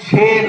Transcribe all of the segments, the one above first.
6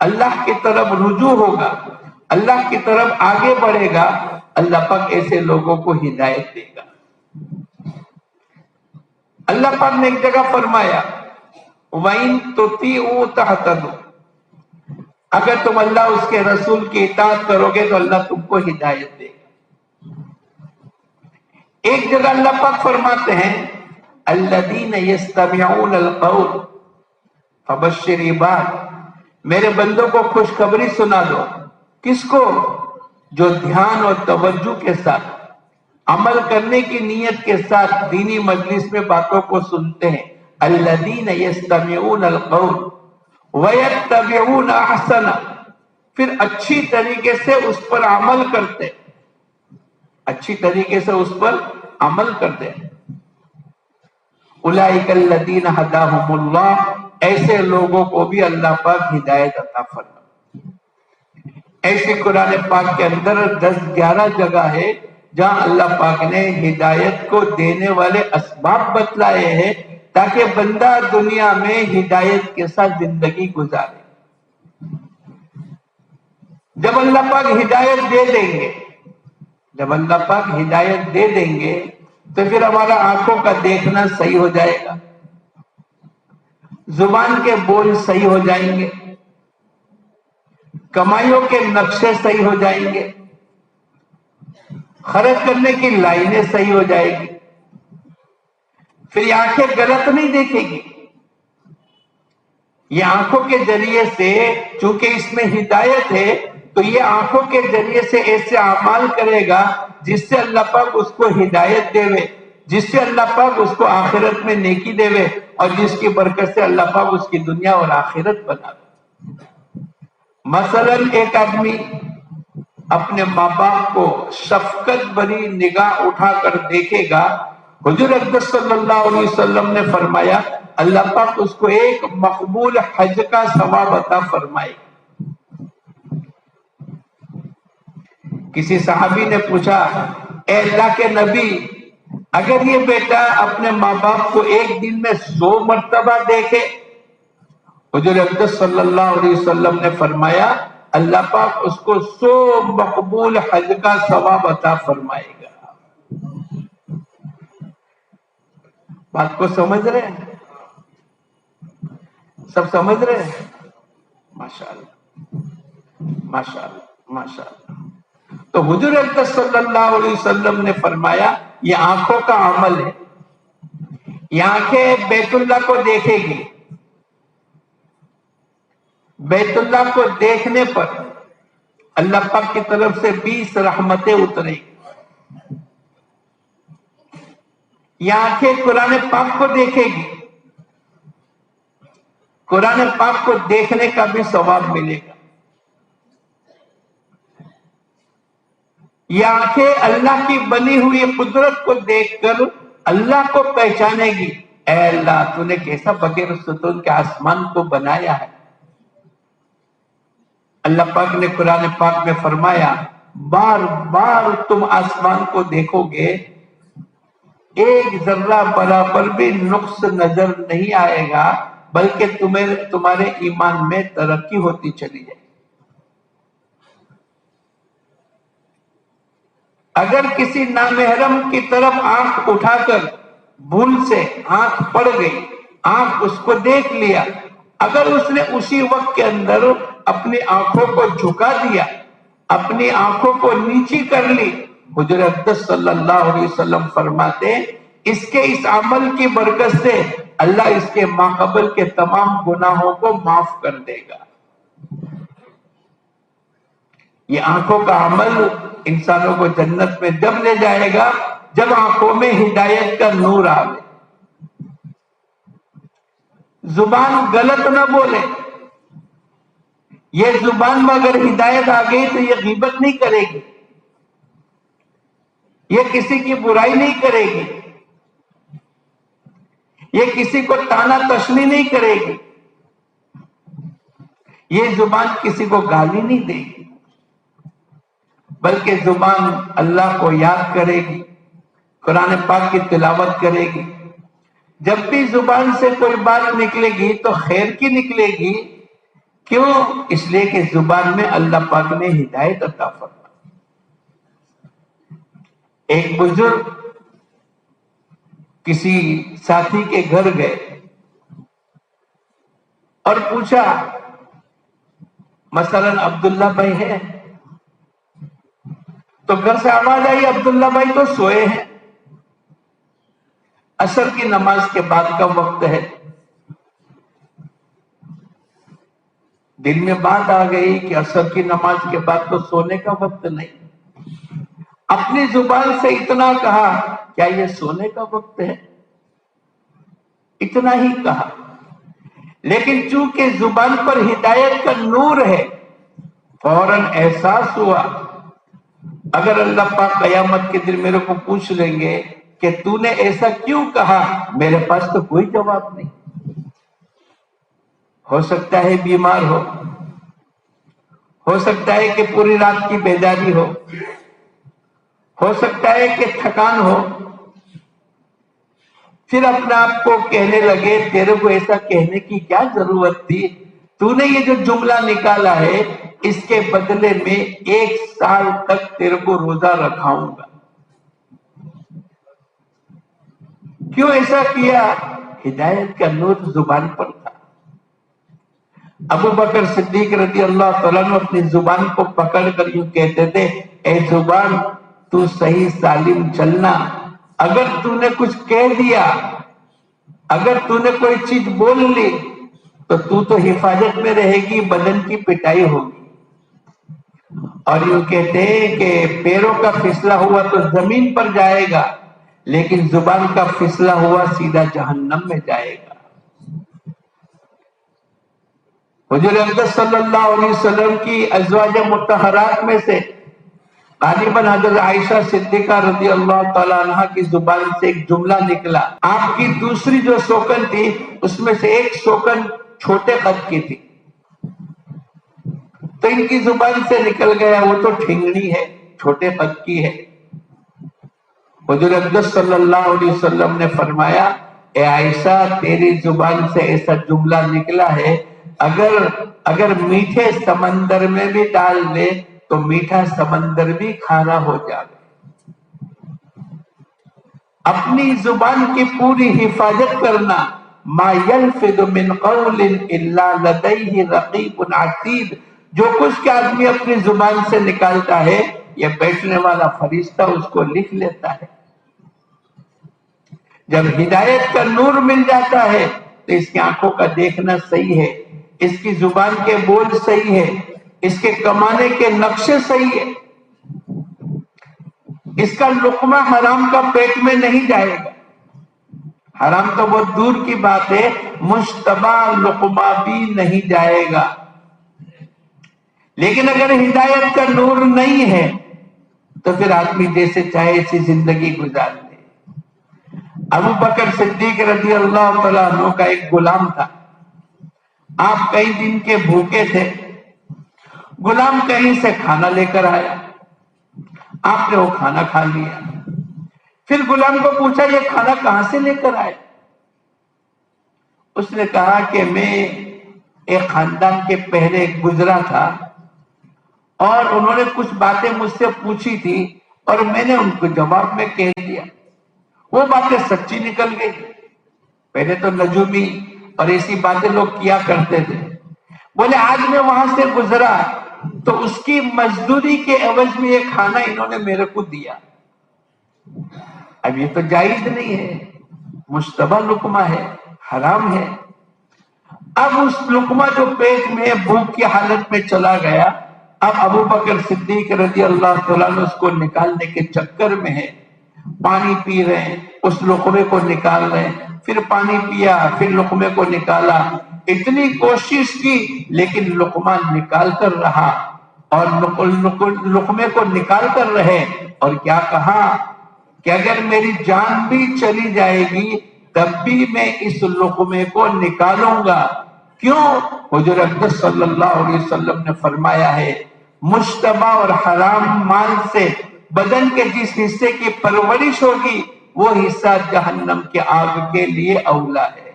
اللہ کی طرف رجوع ہوگا، اللہ کی طرف آگے بڑھے گا، اللہ پاک ایسے لوگوں کو ہدایت دے گا۔ اللہ پاک نے ایک جگہ فرمایا وَإِن تُطِيعُوا تَهْتَدُوا، اگر تم اللہ اس کے رسول کی اطاعت کرو گے تو اللہ تم کو ہدایت دے گا۔ ایک جگہ اللہ پاک فرماتے ہیں الَّذِينَ يَسْتَمِعُونَ الْقَوْلَ فَبَشِّرْ عِبَادِ، میرے بندوں کو خوشخبری سنا دو، کس کو؟ جو دھیان اور توجہ کے ساتھ عمل کرنے کی نیت کے ساتھ دینی مجلس میں باتوں کو سنتے ہیں۔ الذین یستمعون القول ویتبعون احسنہ، پھر اچھی طریقے سے اس پر عمل کرتے، اچھی طریقے سے اس پر عمل کرتے۔ اولئک الذین ھداھم اللہ، ایسے لوگوں کو بھی اللہ پاک ہدایت عطا فرمائے۔ ایسی قرآن پاک کے اندر 10-11 جگہ ہے جہاں اللہ پاک نے ہدایت کو دینے والے اسباب بتلائے ہیں تاکہ بندہ دنیا میں ہدایت کے ساتھ زندگی گزارے۔ جب اللہ پاک ہدایت دے دیں گے، جب اللہ پاک ہدایت دے دیں گے تو پھر ہمارا آنکھوں کا دیکھنا صحیح ہو جائے گا، زبان کے بول صحیح ہو جائیں گے، کمائیوں کے نقشے صحیح ہو جائیں گے، خرچ کرنے کی لائنیں صحیح ہو جائے گی، پھر یہ آنکھیں غلط نہیں دیکھے گی۔ یہ آنکھوں کے ذریعے سے چونکہ اس میں ہدایت ہے تو یہ آنکھوں کے ذریعے سے ایسے اعمال کرے گا جس سے اللہ پاک اس کو ہدایت دے، جس سے اللہ پاک اس کو آخرت میں نیکی دے اور جس کی برکت سے اللہ پاک اس کی دنیا اور آخرت بنا دے۔ مثلا ایک آدمی اپنے ماں باپ کو شفقت بھری نگاہ اٹھا کر دیکھے گا، حضور اقدس صلی اللہ علیہ وسلم نے فرمایا اللہ پاک اس کو ایک مقبول حج کا ثواب عطا فرمائے۔ کسی صحابی نے پوچھا اے اللہ کے نبی، اگر یہ بیٹا اپنے ماں باپ کو ایک دن میں 100 مرتبہ دیکھے؟ حضور اقدس صلی اللہ علیہ وسلم نے فرمایا اللہ پاک اس کو 100 مقبول حج کا ثواب عطا فرمائے گا۔ بات کو سمجھ رہے ہیں؟ سب سمجھ رہے ہیں؟ ماشاءاللہ ماشاءاللہ ماشاءاللہ۔ تو حضور اقدس صلی اللہ علیہ وسلم نے فرمایا یہ آنکھوں کا عمل ہے، یہ آنکھیں بیت اللہ کو دیکھے گی، بیت اللہ کو دیکھنے پر اللہ پاک کی طرف سے 20 رحمتیں اترے گی۔ یہ آنکھیں قرآن پاک کو دیکھے گی، قرآن پاک کو دیکھنے کا بھی ثواب ملے گا۔ یہ آنکھیں اللہ کی بنی ہوئی قدرت کو دیکھ کر اللہ کو پہچانے گی، اے اللہ تو نے کیسا بغیر ستون کے آسمان کو بنایا ہے۔ اللہ پاک نے قرآن پاک میں فرمایا بار بار تم آسمان کو دیکھو گے، ایک ذرہ برابر بھی نقص نظر نہیں آئے گا، بلکہ تمہارے ایمان میں ترقی ہوتی چلی جائے۔ اگر کسی نامحرم کی طرف آنکھ اٹھا کر بھول سے آنکھ پڑ گئی، آنکھ اس کو دیکھ لیا، اگر اس نے اسی وقت کے اندر اپنی آنکھوں کو جھکا دیا، اپنی آنکھوں کو نیچی کر لی، حضور اقدس صلی اللہ علیہ وسلم فرماتے اس کے اس عمل کی برکت سے اللہ اس کے ماقبل کے تمام گناہوں کو معاف کر دے گا۔ یہ آنکھوں کا عمل انسانوں کو جنت میں جب لے جائے گا جب آنکھوں میں ہدایت کا نور آئے۔ زبان غلط نہ بولے، یہ زبان میں اگر ہدایت آ گئی تو یہ غیبت نہیں کرے گی، یہ کسی کی برائی نہیں کرے گی، یہ کسی کو تانا تشنی نہیں کرے گی، یہ زبان کسی کو گالی نہیں دے گی، بلکہ زبان اللہ کو یاد کرے گی، قرآن پاک کی تلاوت کرے گی۔ جب بھی زبان سے کوئی بات نکلے گی تو خیر کی نکلے گی، کیوں؟ اس لیے کہ زبان میں اللہ پاک نے ہدایت عطا فرمائی۔ ایک بزرگ کسی ساتھی کے گھر گئے اور پوچھا، مثلا عبداللہ بھائی ہے؟ تو گھر سے آواز آئی، عبداللہ بھائی تو سوئے ہیں، عصر کی نماز کے بعد کا وقت ہے۔ دل میں بات آ گئی کہ عصر کی نماز کے بعد تو سونے کا وقت نہیں۔ اپنی زبان سے اتنا کہا، کیا یہ سونے کا وقت ہے؟ اتنا ہی کہا، لیکن چونکہ زبان پر ہدایت کا نور ہے، فوراً احساس ہوا۔ اگر اللہ پاک قیامت کے دن میرے کو پوچھ لیں گے کہ تو نے ایسا کیوں کہا، میرے پاس تو کوئی جواب نہیں۔ ہو سکتا ہے بیمار ہو سکتا ہے کہ پوری رات کی بیداری ہو سکتا ہے کہ تھکان ہو، پھر اپنے آپ کو کہنے لگے تیرے کو ایسا کہنے کی کیا ضرورت تھی، تو نے یہ جو جملہ نکالا ہے اس کے بدلے میں 1 سال تک تیرے کو روزہ رکھاؤں گا۔ کیوں ایسا کیا؟ ہدایت کا نور زبان پر تھا۔ ابو بکر صدیق رضی اللہ تعالیٰ عنہ اپنی زبان کو پکڑ کر یوں کہتے تھے، اے زبان تو صحیح سالم چلنا، اگر تو نے کچھ کہہ دیا، اگر تو نے کوئی چیز بول لی تو حفاظت میں رہے گی، بدن کی پٹائی ہوگی۔ اور یوں کہتے ہیں کہ پیروں کا پھسلا ہوا تو زمین پر جائے گا، لیکن زبان کا پھسلا ہوا سیدھا جہنم میں جائے گا۔ حضور اقدس صلی اللہ علیہ وسلم کی ازواج مطہرات میں سے غالباً حضرت عائشہ صدیقہ رضی اللہ تعالیٰ عنہ کی زبان سے ایک جملہ نکلا۔ آپ کی دوسری جو سوکن تھی اس میں سے ایک سوکن چھوٹے قد کی تھی، تو ان کی زبان سے نکل گیا، وہ تو ٹھنگنی ہے، چھوٹے قد کی ہے۔ حضور اقدس صلی اللہ علیہ وسلم نے فرمایا، اے عائشہ تیری زبان سے ایسا جملہ نکلا ہے، اگر میٹھے سمندر میں بھی ڈال دے تو میٹھا سمندر بھی کھارا ہو جائے۔ اپنی زبان کی پوری حفاظت کرنا۔ ما یلفظ من قول الا لدیہ رقیب عتید، جو کچھ کہ آدمی اپنی زبان سے نکالتا ہے یہ بیٹھنے والا فرشتہ اس کو لکھ لیتا ہے۔ جب ہدایت کا نور مل جاتا ہے تو اس کی آنکھوں کا دیکھنا صحیح ہے، اس کی زبان کے بول صحیح ہے، اس کے کمانے کے نقشے صحیح ہے، اس کا لقمہ حرام کا پیٹ میں نہیں جائے گا۔ حرام تو بہت دور کی بات ہے، مشتبہ لقمہ بھی نہیں جائے گا۔ لیکن اگر ہدایت کا نور نہیں ہے تو پھر آدمی جیسے چاہے ایسی زندگی گزار لے۔ ابو بکر صدیق رضی اللہ تعالیٰ عنہ کا ایک غلام تھا، آپ کئی دن کے بھوکے تھے، غلام کہیں سے کھانا لے کر آیا، آپ نے وہ کھانا کھا لیا۔ پھر غلام کو پوچھا یہ کھانا کہاں سے لے کر آئے؟ اس نے کہا کہ میں ایک خاندان کے پہلے گزرا تھا اور انہوں نے کچھ باتیں مجھ سے پوچھی تھی اور میں نے ان کو جواب میں کہہ دیا، وہ باتیں سچی نکل گئی۔ پہلے تو نجومی اور ایسی باتیں لوگ کیا کرتے تھے، بولے آج میں وہاں سے گزرا تو اس کی مزدوری کے عوض میں یہ کھانا انہوں نے میرے کو دیا۔ اب یہ تو جائز نہیں ہے، مشتبہ لقمہ ہے، حرام ہے۔ اب اس لقمہ جو پیٹ میں بھوک کی حالت میں چلا گیا، اب ابو بکر صدیق رضی اللہ تعالیٰ عنہ اس کو نکالنے کے چکر میں ہے، پانی پی رہے ہیں، اس لقمے کو نکال رہے ہیں، پھر پانی پیا، پھر لقمے کو نکالا، اتنی کوشش کی لیکن لقمہ نکال کر رہا، اور لقمے کو نکال کر رہے، اور کیا کہا کہ اگر میری جان بھی چلی جائے گی تب بھی میں اس لقمے کو نکالوں گا۔ کیوں؟ حضور اقدس صلی اللہ علیہ وسلم نے فرمایا ہے مشتبہ اور حرام مال سے بدن کے جس حصے کی پرورش ہوگی وہ حصہ جہنم کے آگ کے لیے اولا ہے۔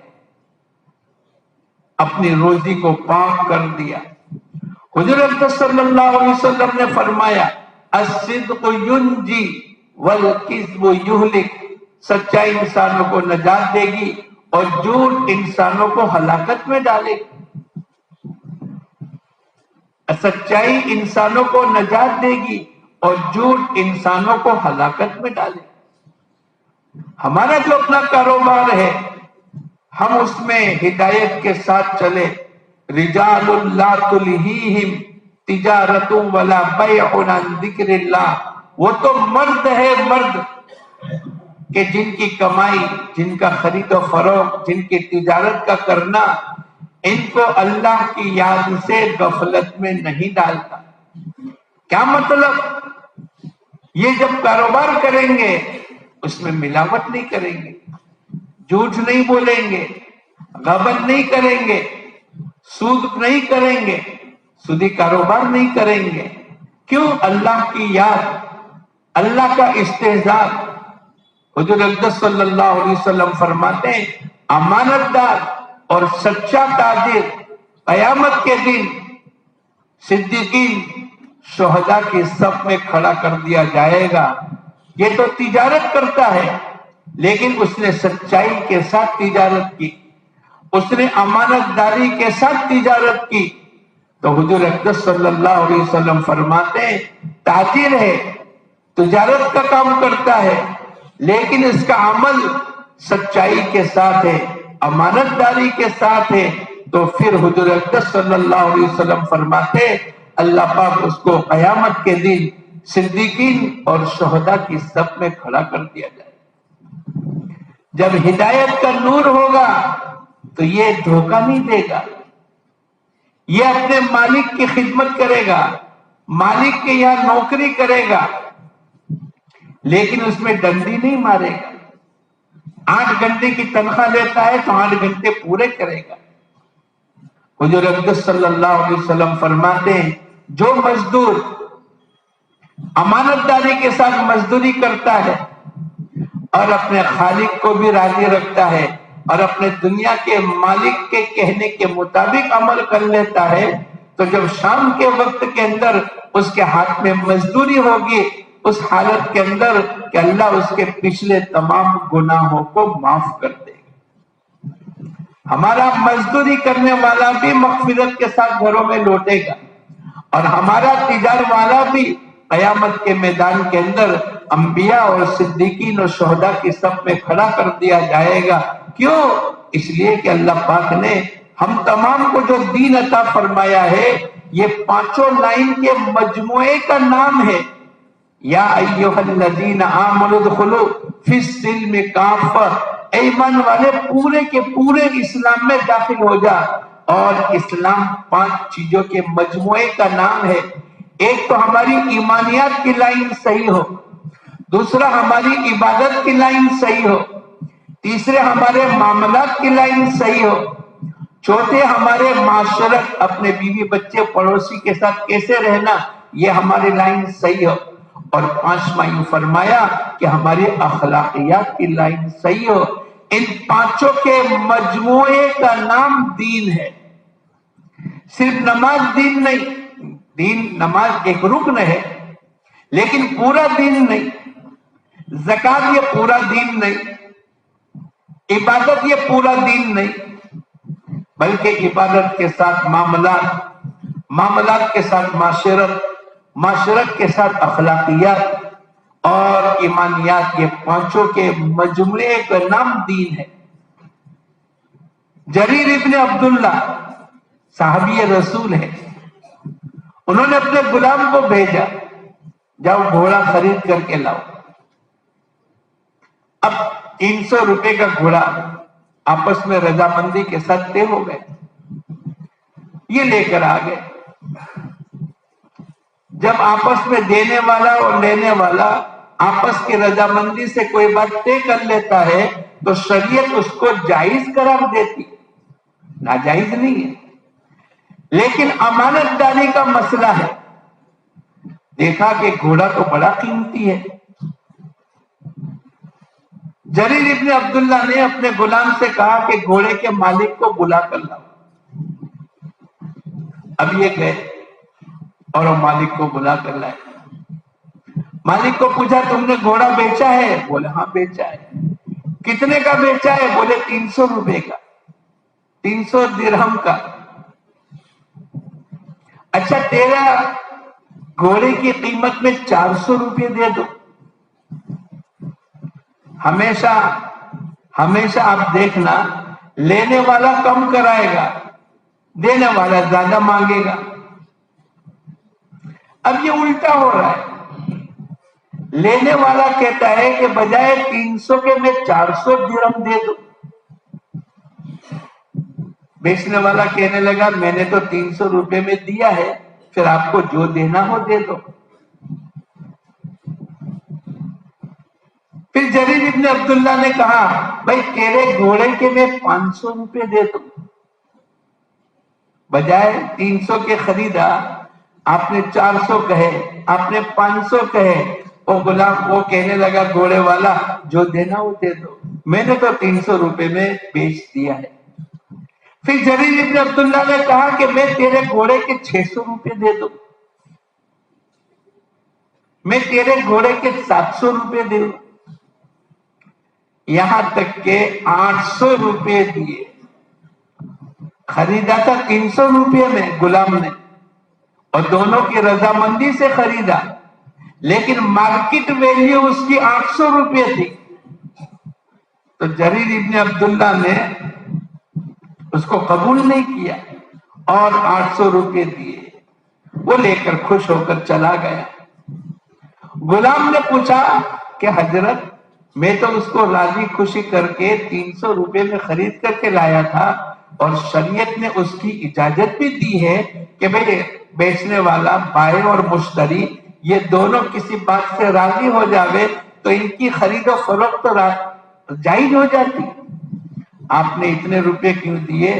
اپنی روزی کو پاک کر دیا۔ حضور اکرم صلی اللہ علیہ وسلم نے فرمایا الصدق ینجی والکذب یہلک، سچائی انسانوں کو نجات دے گی اور جھوٹ انسانوں کو ہلاکت میں ڈالے گی۔ سچائی انسانوں کو نجات دے گی اور جھوٹ انسانوں کو ہلاکت میں ڈالے گی۔ ہمارا جو اپنا کاروبار ہے ہم اس میں ہدایت کے ساتھ چلے۔ رجال لا تلہیہم تجارت ولا بیع عن ذکر اللہ، وہ تو مرد ہے، مرد کہ جن کی کمائی، جن کا خرید و فروخت، جن کی تجارت کا کرنا ان کو اللہ کی یاد سے غفلت میں نہیں ڈالتا۔ کیا مطلب؟ یہ جب کاروبار کریں گے اس میں ملاوٹ نہیں کریں گے، جھوٹ نہیں بولیں گے، غبن نہیں کریں گے، سود نہیں کریں گے، سودی کاروبار نہیں کریں گے۔ کیوں؟ اللہ کی یاد، اللہ کا استحضار۔ حضور اکرم صلی اللہ علیہ وسلم فرماتے ہیں امانت دار اور سچا تاجر قیامت کے دن صدیقین شہداء کی صف میں کھڑا کر دیا جائے گا۔ یہ تو تجارت کرتا ہے لیکن اس نے سچائی کے ساتھ تجارت کی، اس نے امانت داری کے ساتھ تجارت کی، تو حضور اکرم صلی اللہ علیہ وسلم فرماتے ہیں تاجر ہے، تجارت کا کام کرتا ہے لیکن اس کا عمل سچائی کے ساتھ ہے، امانت داری کے ساتھ ہے، تو پھر حضور اکرم صلی اللہ علیہ وسلم فرماتے اللہ پاک اس کو قیامت کے دن صدیقین اور شہداء کی صف میں کھڑا کر دیا جائے۔ جب ہدایت کا نور ہوگا تو یہ دھوکہ نہیں دے گا، یہ اپنے مالک کی خدمت کرے گا، مالک کے یہاں نوکری کرے گا لیکن اس میں ڈنڈی نہیں مارے گا۔ 8 گھنٹے کی تنخواہ لیتا ہے تو 8 گھنٹے پورے کرے گا۔ حضور اکرم صلی اللہ علیہ وسلم فرماتے ہیں جو مزدور امانت داری کے ساتھ مزدوری کرتا ہے اور اپنے خالق کو بھی راضی رکھتا ہے اور اپنے دنیا کے مالک کے کہنے کے مطابق عمل کر لیتا ہے، تو جب شام کے وقت کے اندر اس کے ہاتھ میں مزدوری ہوگی اس حالت کے اندر کہ اللہ اس کے پچھلے تمام گناہوں کو معاف کر دے گا۔ ہمارا مزدوری کرنے والا بھی مغفرت کے ساتھ گھروں میں لوٹے گا اور ہمارا تجارت والا بھی قیامت کے میدان کے اندر انبیاء اور صدیقین اور شہداء کی صف میں کھڑا کر دیا جائے گا۔ کیوں؟ اس لیے کہ اللہ پاک نے ہم تمام کو جو دین عطا فرمایا ہے یہ 5 لائن کے مجموعے کا نام ہے۔ یا ایھا الذین آمنوا ادخلوا فی السلم کافہ، اے ایمان والے پورے کے پورے اسلام میں داخل ہو جا۔ اور اسلام 5 چیزوں کے مجموعے کا نام ہے۔ ایک تو ہماری ایمانیات کی لائن صحیح ہو، دوسرا ہماری عبادت کی لائن صحیح ہو، تیسرے ہمارے معاملات کی لائن صحیح ہو، چوتھے ہمارے معاشرت، اپنے بیوی بچے پڑوسی کے ساتھ کیسے رہنا یہ ہماری لائن صحیح ہو، اور 5واں یوں فرمایا کہ ہماری اخلاقیات کی لائن صحیح ہو۔ ان 5 کے مجموعے کا نام دین ہے۔ صرف نماز دین نہیں، دین نماز ایک رکن ہے لیکن پورا دین نہیں، زکات یہ پورا دین نہیں، عبادت یہ پورا دین نہیں، بلکہ عبادت کے ساتھ معاملات، معاملات کے ساتھ معاشرت، معاشرت کے ساتھ اخلاقیات اور ایمانیات، یہ 5 کے مجموعے کا نام دین ہے۔ جریر ابن عبداللہ صحابی رسول ہے، انہوں نے اپنے غلام کو بھیجا جاؤ گھوڑا خرید کر کے لاؤ۔ اب 300 روپے کا گھوڑا آپس میں رضامندی کے ساتھ طے ہو گئے، یہ لے کر آ گئے۔ جب آپس میں دینے والا اور لینے والا آپس کی رضامندی سے کوئی بات طے کر لیتا ہے تو شریعت اس کو جائز قرار دیتی، ناجائز نہیں ہے۔ لیکن امانت داری کا مسئلہ ہے، دیکھا کہ گھوڑا تو بڑا قیمتی ہے۔ جریر ابن عبداللہ نے اپنے غلام سے کہا کہ گھوڑے کے مالک کو بلا کر لاؤ۔ اب یہ گئے اور وہ مالک کو بلا کر لائے. مالک کو پوچھا تم نے گھوڑا بیچا ہے؟ بولے ہاں بیچا ہے. کتنے کا بیچا ہے؟ بولے 300 روپے کا, 300 درہم کا. اچھا تیرا گھوڑے کی قیمت میں 400 روپے دے دو. ہمیشہ ہمیشہ آپ دیکھنا, لینے والا کم کرائے گا, دینے والا زیادہ مانگے گا. اب یہ الٹا ہو رہا ہے. لینے والا کہتا ہے کہ بجائے 300 کے میں 400 درہم دے دو. بیچنے والا کہنے لگا میں نے تو 300 روپے میں دیا ہے, پھر آپ کو جو دینا ہو دے دو. پھر جریر ابن عبداللہ نے کہا بھائی تیرے گھوڑے کے میں 500 روپے دے دو. بجائے 300 کے خریدا, آپ نے 400 کہے, آپ نے 500 کہے. وہ غلام وہ کہنے لگا گھوڑے والا جو دینا وہ دے دو, میں نے تو 300 روپے میں بیچ دیا ہے. پھر جریر ابن عبداللہ نے کہا کہ میں تیرے گھوڑے کے 600 روپے دے دوں, میں تیرے گھوڑے کے 700 روپے دے دوں. یہاں تک کہ 800 روپے دیے. خریدا تھا 300 روپے میں غلام نے, اور دونوں کی رضامندی سے خریدا, لیکن مارکیٹ ویلیو اس کی 800 روپے تھی. تو جریر ابن عبداللہ نے اس کو قبول نہیں کیا اور 800 روپے دیے. وہ لے کر خوش ہو کر چلا گیا. غلام نے پوچھا کہ حضرت میں تو اس کو راضی خوشی کر کے 300 روپے میں خرید کر کے لایا تھا, اور شریعت نے اس کی اجازت بھی دی ہے کہ بھئی بیچنے والا بائع اور مشتری یہ دونوں کسی بات سے راضی ہو جاوے تو ان کی خرید و فروخت تو جائز ہو جاتی, آپ نے اتنے روپے کیوں دیے؟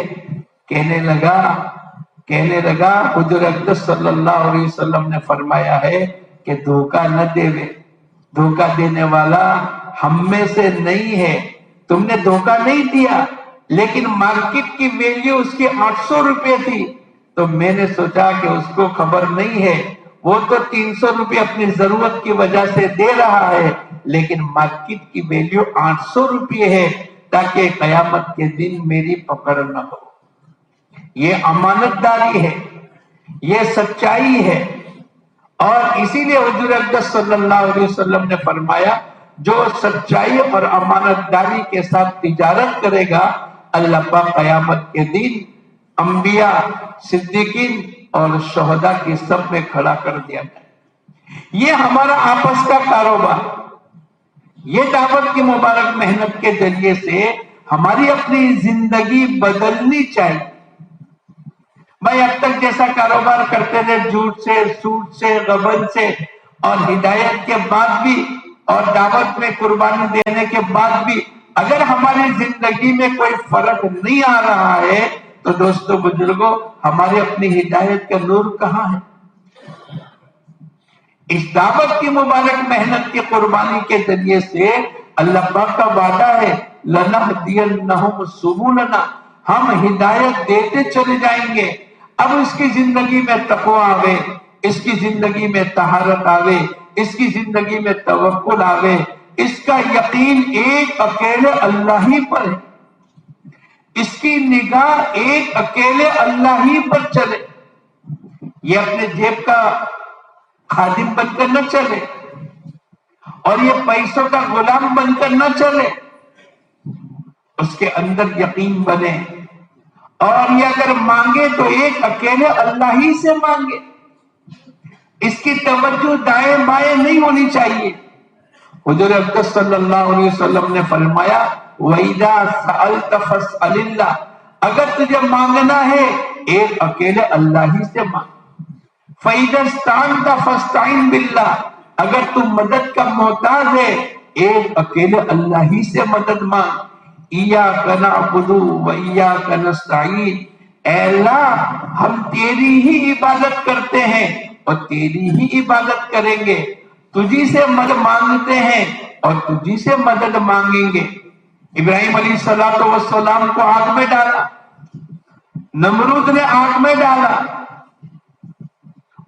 کہنے لگا حضور اقدس صلی اللہ علیہ وسلم نے فرمایا ہے کہ دھوکہ نہ دے. دھوکہ دینے والا ہم میں سے نہیں ہے. تم نے دھوکہ نہیں دیا, لیکن مارکیٹ کی ویلیو اس کی 800 روپے تھی, تو میں نے سوچا کہ اس کو خبر نہیں ہے, وہ تو 300 روپے اپنی ضرورت کی وجہ سے دے رہا ہے, لیکن مارکیٹ کی ویلیو 800 روپے ہے, تاکہ قیامت کے دن میری پکڑ نہ ہو. یہ امانت داری ہے, یہ سچائی ہے. اور اسی لیے حضور اقدس صلی اللہ علیہ وسلم نے فرمایا جو سچائی اور امانت داری کے ساتھ تجارت کرے گا, اللہ پاک قیامت کے دن انبیاء, صدیقین اور شہداء کی سب میں کھڑا کر دیا گیا. یہ ہمارا آپس کا کاروبار, یہ دعوت کی مبارک محنت کے ذریعے سے ہماری اپنی زندگی بدلنی چاہیے. بھائی اب تک جیسا کاروبار کرتے تھے, جھوٹ سے, سود سے, غبن سے, اور ہدایت کے بعد بھی اور دعوت میں قربانی دینے کے بعد بھی اگر ہماری زندگی میں کوئی فرق نہیں آ رہا ہے, تو دوستو بزرگوں ہماری اپنی ہدایت کا نور کہاں ہے؟ اس دعوت کی مبارک محنت کی قربانی کے ذریعے سے اللہ پاک کا وعدہ ہے لَنَهْدِيَنَّهُمْ سُبُلَنَا, ہم ہدایت دیتے چلے جائیں گے. اب اس کی زندگی میں تقوی آوے, اس کی زندگی میں طہارت آوے, اس کی زندگی میں توکل آوے, اس کا یقین ایک اکیلے اللہ ہی پر ہے, اس کی نگاہ ایک اکیلے اللہ ہی پر چلے. یہ اپنے جیب کا خادم بن کر نہ چلے, اور یہ پیسوں کا غلام بن کر نہ چلے. اس کے اندر یقین بنے, اور یہ اگر مانگے تو ایک اکیلے اللہ ہی سے مانگے. اس کی توجہ دائیں بائیں نہیں ہونی چاہیے. حضور اقدس صلی اللہ علیہ وسلم نے فرمایا وَإِذَا سَأَلْتَ فَاسْأَلِ اللَّهِ, اگر تجھے مانگنا ہے ایک اکیلے اللہ ہی سے مانگ. فَإِذَا اسْتَعَنْتَ فَاسْتَعِنْ بِاللَّهِ, اگر تم مدد کا محتاج ہے ایک اکیلے اللہ ہی سے مدد مانگ. إِيَّاكَ نَعْبُدُ وَإِيَّاكَ نَسْتَعِينُ, اے اللہ ہم تیری ہی عبادت کرتے ہیں اور تیری ہی عبادت کریں گے, تجھی سے مدد مانگتے ہیں اور تجھی سے مدد مانگیں گے. ابراہیم علیہ السلام کو آگ میں ڈالا, نمرود نے آگ میں ڈالا,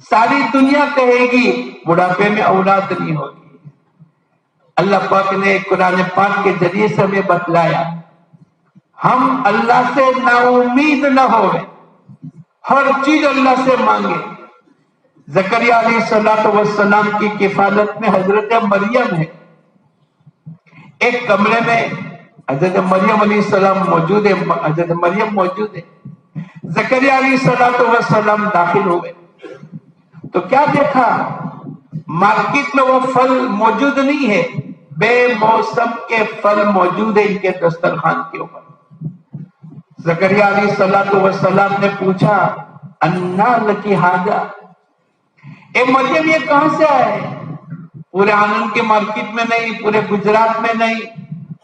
ساری دنیا کہے گی بڑھاپے میں اولاد نہیں ہوگی۔ اللہ پاک نے قرآن پاک کے ذریعے سے ہمیں بتلایا ہم اللہ سے نا امید نہ ہوئے، ہر چیز اللہ سے مانگے۔ زکریا علیہ السلام کی کفالت میں حضرت مریم ہے، ایک کمرے میں حضرت مریم علیہ السلام موجود ہے، حضرت مریم موجود ہے، زکریا علیہ السلام داخل ہوئے تو کیا دیکھا؟ مارکیٹ میں وہ پھل موجود نہیں ہے، بے موسم کے پھل موجود ہے ان کے دسترخوان کے اوپر۔ زکریا علیہ السلام نے پوچھا انا لکی ھذا، اے مریم یہ کہاں سے آئے؟ پورے آنند کے مارکیٹ میں نہیں، پورے گجرات میں نہیں،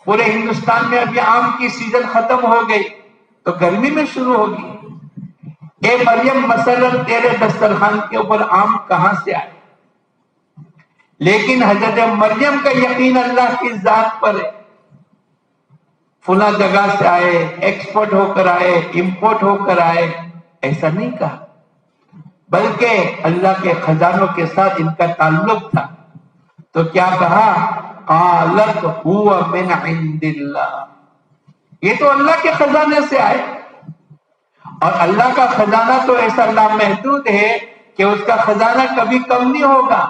پورے ہندوستان میں ابھی آم کی سیزن ختم ہو گئی تو گرمی میں شروع ہوگی۔ اے مریم مثلا تیرے دسترخوان کے اوپر آم کہاں سے آئے؟ لیکن حضرت مریم کا یقین اللہ کی ذات پر ہے، فلاں جگہ سے آئے، ایکسپورٹ ہو کر آئے، امپورٹ ہو کر آئے، ایسا نہیں کہا، بلکہ اللہ کے خزانوں کے ساتھ ان کا تعلق تھا۔ تو کیا کہا؟ قالت هو من عند اللہ، یہ تو اللہ کے خزانے سے آئے، اور اللہ کا خزانہ تو ایسا لامحدود ہے کہ اس کا خزانہ کبھی کم نہیں ہوگا۔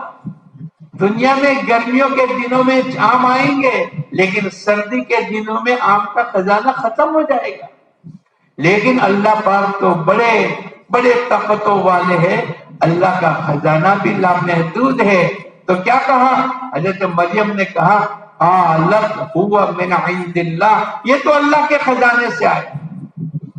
دنیا میں گرمیوں کے دنوں میں آم آئیں گے لیکن سردی کے دنوں میں آم کا خزانہ ختم ہو جائے گا، لیکن اللہ پاک تو بڑے بڑے طاقتوں والے ہیں، اللہ کا خزانہ بھی لامحدود ہے۔ تو کیا کہا؟ حضرت مریم نے کہا قالت هو من عند اللہ، یہ تو اللہ کے خزانے سے آئے،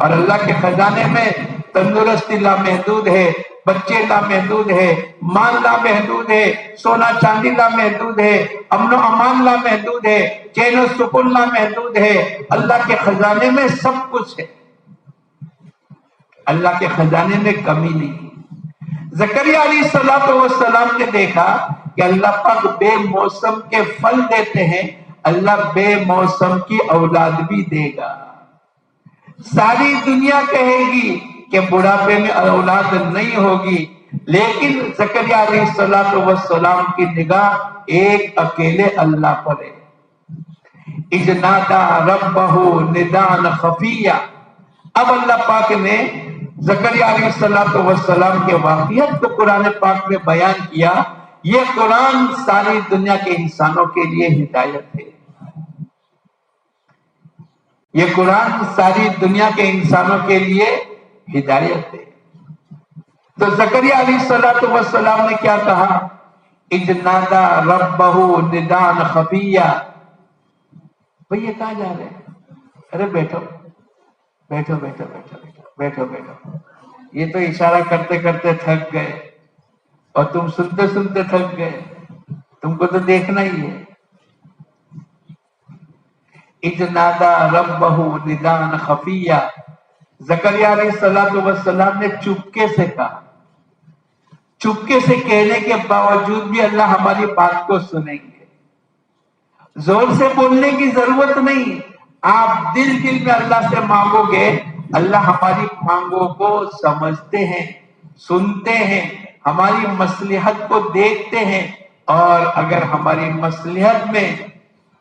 اور اللہ کے خزانے میں تندرستی لامحدود ہے، بچے لامحدود ہے، مال لامحدود ہے، سونا چاندی لامحدود ہے، امن و امان لامحدود ہے، چین و سکون لامحدود ہے۔ اللہ کے خزانے میں سب کچھ ہے، اللہ کے خزانے میں کمی نہیں۔ زکریا علیہ السلام نے دیکھا کہ اللہ پاک بے موسم کے پھل دیتے ہیں، اللہ بے موسم کی اولاد بھی دے گا۔ ساری دنیا کہے گی کہ بڑھاپے میں اولاد نہیں ہوگی، لیکن زکریا علیہ السلام کی نگاہ ایک اکیلے اللہ پر ہے۔ اذ نادى ربه نداء خفيا، اب اللہ پاک نے زکریا علیہ السلام کے واقعات کو قرآن پاک میں بیان کیا۔ یہ قرآن ساری دنیا کے انسانوں کے لیے ہدایت ہے، یہ قرآن ساری دنیا کے انسانوں کے لیے ہدایت ہے۔ تو زکریا علیہ السلام نے کیا کہا؟ اذ نادى ربه نداء خفيا، بھئی یہ کہاں جا رہے ہیں؟ ارے بیٹھو بیٹھو بیٹھو بیٹھو بیٹھو بیٹھو، یہ تو اشارہ کرتے کرتے تھک گئے اور تم سنتے سنتے تھک گئے، تم کو تو دیکھنا ہی ہے۔ اذ نادى ربه نداء خفيا، زکریا علیہ السلام نے چپکے سے کہا، چپکے سے کہنے کے باوجود بھی اللہ ہماری بات کو سنیں گے، زور سے بولنے کی ضرورت نہیں، آپ دل دل میں اللہ سے مانگو گے، اللہ ہماری مانگوں کو سمجھتے ہیں، سنتے ہیں، ہماری مصلحت کو دیکھتے ہیں، اور اگر ہماری مصلحت میں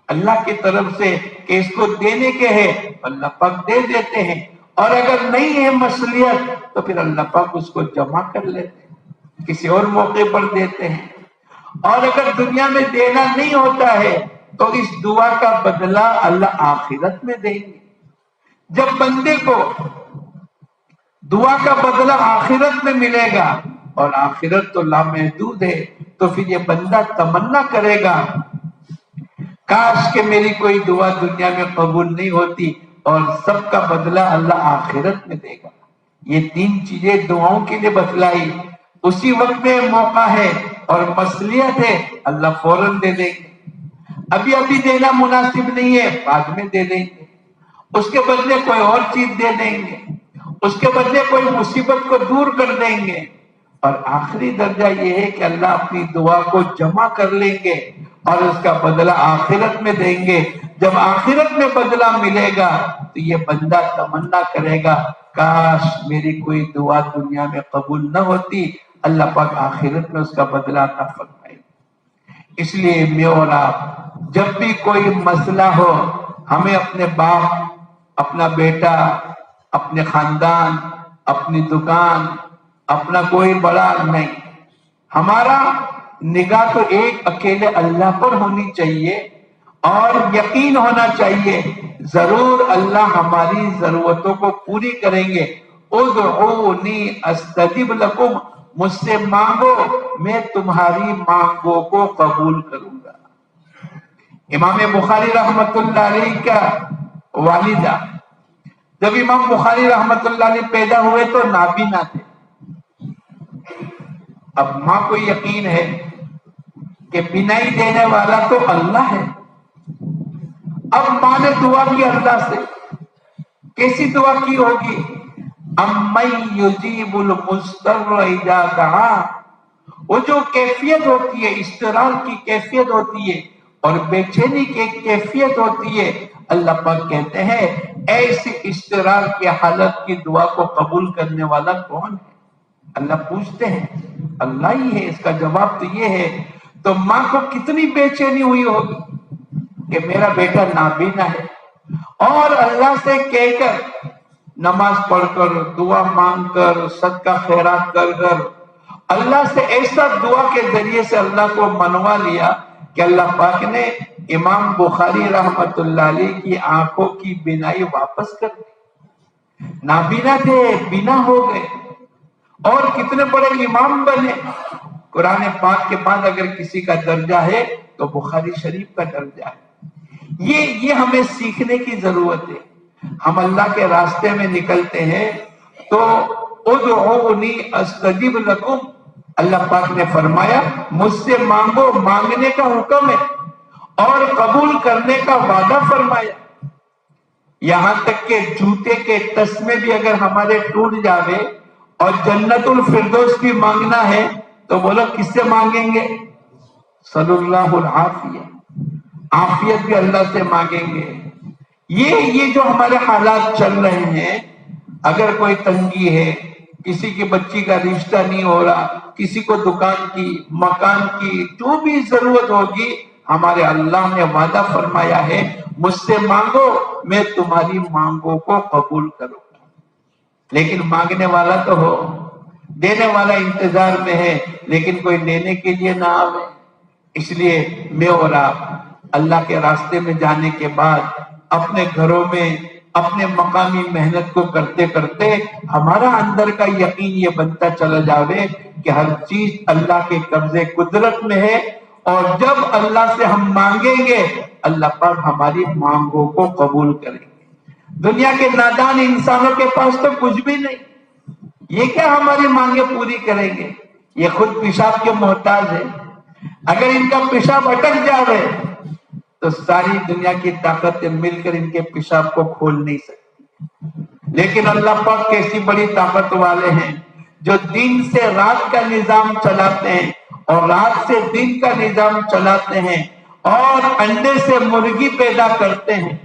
اللہ کی طرف سے کہ اس کو دینے کے ہے اللہ پاک دے دیتے ہیں، اور اگر نہیں ہے مصلحت تو پھر اللہ پاک اس کو جمع کر لیتے ہیں، کسی اور موقع پر دیتے ہیں۔ اور اگر دنیا میں دینا نہیں ہوتا ہے تو اس دعا کا بدلہ اللہ آخرت میں دیں گے۔ جب بندے کو دعا کا بدلہ آخرت میں ملے گا، اور آخرت تو لامحدود ہے، تو پھر یہ بندہ تمنا کرے گا کاش کہ میری کوئی دعا دنیا میں قبول نہیں ہوتی، اور سب کا بدلہ اللہ آخرت میں دے گا۔ یہ تین چیزیں دعاؤں کے لیے بتلائی، اسی وقت میں موقع ہے اور مصلحت ہے، اللہ فوراً دے دیں گے۔ ابھی ابھی دینا مناسب نہیں ہے، بعد میں دے دیں گے، اس کے بدلے کوئی اور چیز دے دیں گے، اس کے بدلے کوئی مصیبت کو دور کر دیں گے، اور آخری درجہ یہ ہے کہ اللہ اپنی دعا کو جمع کر لیں گے اور اس کا بدلہ آخرت میں دیں گے۔ جب آخرت میں بدلہ ملے گا تو یہ بندہ تمنا کرے گا کاش میری کوئی دعا دنیا میں قبول نہ ہوتی، اللہ پاک آخرت میں اس کا بدلہ عطا فرمائے. اس لیے میں اور آپ جب بھی کوئی مسئلہ ہو ہمیں اپنے باپ، اپنا بیٹا، اپنے خاندان، اپنی دکان، اپنا کوئی بڑا نہیں، ہمارا نگاہ تو ایک اکیلے اللہ پر ہونی چاہیے اور یقین ہونا چاہیے ضرور اللہ ہماری ضرورتوں کو پوری کریں گے. ادعونی استجب لکم، مجھ سے مانگو میں تمہاری مانگوں کو قبول کروں گا. امام بخاری رحمت اللہ علیہ کا والدہ، جب امام بخاری رحمت اللہ علیہ پیدا ہوئے تو نابینا تھے. اب ماں کو یقین ہے کہ بینائی دینے والا تو اللہ ہے. اب ماں نے دعا کی اللہ سے، کیسی دعا کی ہوگی؟ امن یجیب المضطر اذا دعا، وہ جو کیفیت ہوتی ہے اضطرار کی کیفیت ہوتی ہے اور بے چینی کی کیفیت ہوتی ہے، اللہ پاک کہتے ہیں ایسی اضطرار کی حالت کی دعا کو قبول کرنے والا کون ہے؟ اللہ پوچھتے ہیں، اللہ ہی ہے، اس کا جواب تو یہ ہے. تو ماں کو کتنی بے چینی ہوئی ہوگی کہ میرا بیٹا نابینا ہے، اور اللہ سے کہہ کر نماز پڑھ کر، دعا مانگ کر، صدقہ خیرات کر کر اللہ سے ایسا دعا کے ذریعے سے اللہ کو منوا لیا کہ اللہ پاک نے امام بخاری رحمت اللہ علیہ کی آنکھوں کی بینائی واپس کر دی. نابینا تھے، بینا ہو گئے اور کتنے بڑے امام بنے. قرآن پاک کے بعد اگر کسی کا درجہ ہے تو بخاری شریف کا درجہ ہے. یہ ہمیں سیکھنے کی ضرورت ہے. ہم اللہ کے راستے میں نکلتے ہیں تو ادعونی استجب لکم، اللہ پاک نے فرمایا مجھ سے مانگو، مانگنے کا حکم ہے اور قبول کرنے کا وعدہ فرمایا. یہاں تک کہ جوتے کے تسمے بھی اگر ہمارے ٹوٹ جاوے اور جنت الفردوس بھی مانگنا ہے تو بولو کس سے مانگیں گے؟ صلی اللہ العافیہ، عافیت بھی اللہ سے مانگیں گے. یہ جو ہمارے حالات چل رہے ہیں، اگر کوئی تنگی ہے، کسی کی بچی کا رشتہ نہیں ہو رہا، کسی کو دکان کی، مکان کی، جو بھی ضرورت ہوگی، ہمارے اللہ نے وعدہ فرمایا ہے مجھ سے مانگو میں تمہاری مانگوں کو قبول کروں گا. لیکن مانگنے والا تو ہو، دینے والا انتظار میں ہے لیکن کوئی لینے کے لیے نہ آوے. اس لیے میں اور آپ اللہ کے راستے میں جانے کے بعد اپنے گھروں میں اپنے مقامی محنت کو کرتے کرتے ہمارا اندر کا یقین یہ بنتا چلا جاوے کہ ہر چیز اللہ کے قبضے قدرت میں ہے، اور جب اللہ سے ہم مانگیں گے اللہ پاک ہماری مانگوں کو قبول کریں گے. دنیا کے نادان انسانوں کے پاس تو کچھ بھی نہیں، یہ کیا ہماری مانگیں پوری کریں گے؟ یہ خود پیشاب کے محتاج ہے. اگر ان کا پیشاب اٹک جاوے تو ساری دنیا کی طاقتیں مل کر ان کے پیشاب کو کھول نہیں سکتی. لیکن اللہ پاک کیسی بڑی طاقت والے ہیں جو دن سے رات کا نظام چلاتے ہیں اور رات سے دن کا نظام چلاتے ہیں، اور انڈے سے مرغی پیدا کرتے ہیں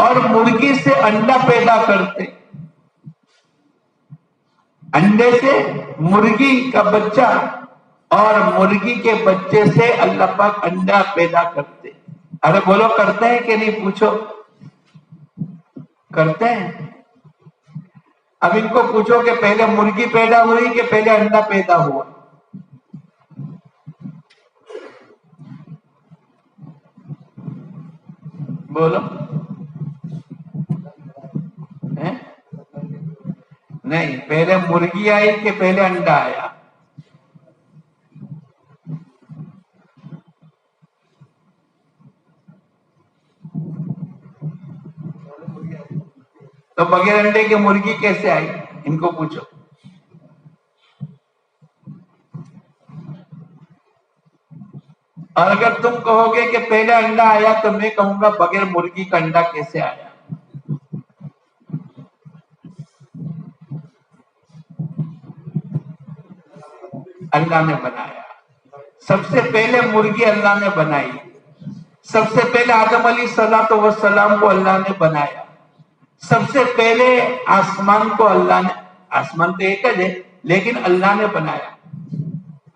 اور مرغی سے انڈا پیدا کرتے ہیں. انڈے سے مرغی کا بچہ اور مرغی کے بچے سے اللہ پاک انڈا پیدا کرتے. ارے بولو کرتے ہیں کہ نہیں؟ پوچھو، کرتے ہیں. اب ان کو پوچھو کہ پہلے مرغی پیدا ہوئی کہ پہلے انڈا پیدا ہوا؟ بولو. نہیں، پہلے مرغی آئی کہ پہلے انڈا آیا؟ تو بغیر انڈے کے مرغی کیسے آئی؟ ان کو پوچھو. اور اگر تم کہو گے کہ پہلے انڈا آیا تو میں کہوں گا بغیر مرغی کا انڈا کیسے آیا؟ اللہ نے بنایا. سب سے پہلے مرغی اللہ نے بنائی. سب سے پہلے آدم علیہ السلام کو اللہ نے بنایا. سب سے پہلے آسمان کو اللہ نے، آسمان تو ایک ہے لیکن اللہ نے بنایا.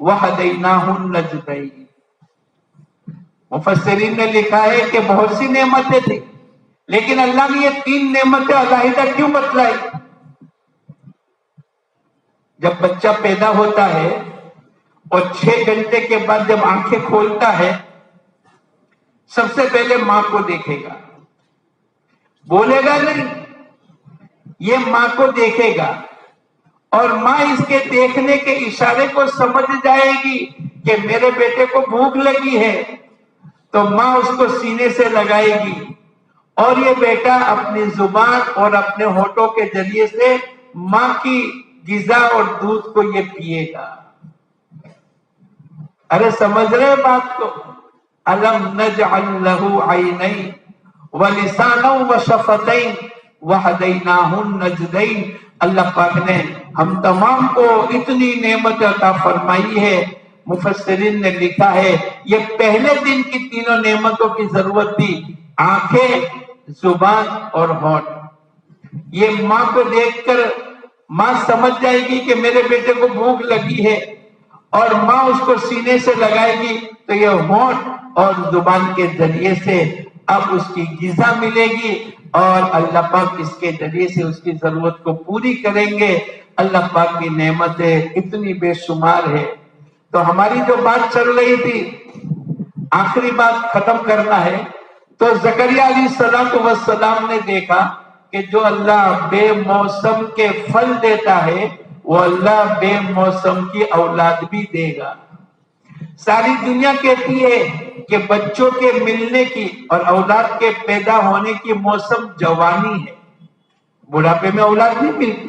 وَهَدَيْنَاهُ النَّجْدَيْنِ۔ مفسرین نے لکھا ہے کہ بہت سی نعمتیں تھیں، لیکن اللہ نے یہ 3 نعمتیں علیحدہ کیوں بتلائی؟ جب بچہ پیدا ہوتا ہے اور 6 گھنٹے کے بعد جب آنکھیں کھولتا ہے، سب سے پہلے ماں کو دیکھے گا، بولے گا نہیں، یہ ماں کو دیکھے گا، اور ماں اس کے دیکھنے کے اشارے کو سمجھ جائے گی کہ میرے بیٹے کو بھوک لگی ہے، تو ماں اس کو سینے سے لگائے گی، اور یہ بیٹا اپنی زبان اور اپنے ہونٹوں کے ذریعے سے ماں کی غذا اور دودھ کو یہ پیے گا۔ ارے سمجھ رہے بات کو؟ الم نجعل له عینین ولسانا وشفتین وہدیناہ النجدین۔ اللہ پاک نے ہم تمام کو اتنی نعمت عطا فرمائی ہے۔ مفسرین نے لکھا ہے یہ پہلے دن کی تینوں نعمتوں کی ضرورت تھی، آنکھیں، زبان اور ہونٹ۔ یہ ماں کو دیکھ کر ماں سمجھ جائے گی کہ میرے بیٹے کو بھوک لگی ہے، اور ماں اس کو سینے سے لگائے گی، تو یہ ہونٹ اور زبان کے ذریعے سے اب اس کی غذا ملے گی، اور اللہ پاک اس کے ذریعے سے اس کی ضرورت کو پوری کریں گے۔ اللہ پاک کی نعمتیں اتنی بے شمار ہے۔ تو ہماری جو بات چل رہی تھی، آخری بات ختم کرنا ہے، تو زکریا علیہ السلام نے دیکھا کہ جو اللہ بے موسم کے پھل دیتا ہے وہ اللہ بے موسم کی اولاد بھی دے گا۔ ساری دنیا کہتی ہے کہ بچوں کے ملنے کی اور اولاد کے پیدا ہونے کی موسم جوانی ہے، بڑھاپے میں اولاد نہیں ملتی،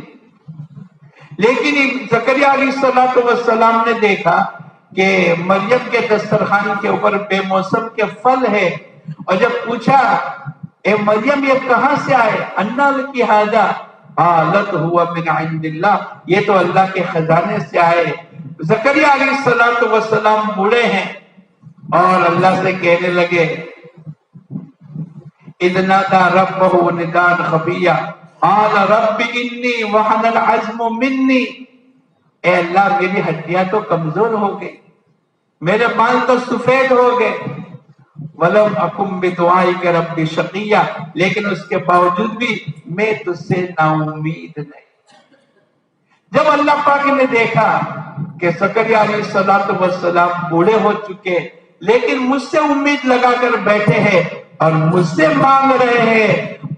لیکن زکریا علیہ السلام نے دیکھا کہ مریم کے دسترخوان کے اوپر بے موسم کے پھل ہے، اور جب پوچھا اے مریم یہ کہاں سے آئے؟ انا لکی ھذا قالت هو من عند اللہ، یہ تو اللہ کے خزانے سے آئے۔ زکریا علیہ السلام بوڑھے ہیں اور اللہ سے کہنے لگے اذ نادى ربه نداء خفيا قال رب انی وهن العظم منی، اے اللہ میری ہڈیاں تو کمزور ہو گئی، میرے بال تو سفید ہو گئے، وَلَمْ أَكُمْ بِدُعَائِكَ رَبِّ شَقِيًّا، لیکن اس کے باوجود بھی میں تجھ سے نا امید نہیں۔ جب اللہ پاک نے دیکھا کہ زکریا علیہ السلام بوڑھے ہو چکے لیکن مجھ سے امید لگا کر بیٹھے ہیں اور مجھ سے مانگ رہے ہیں،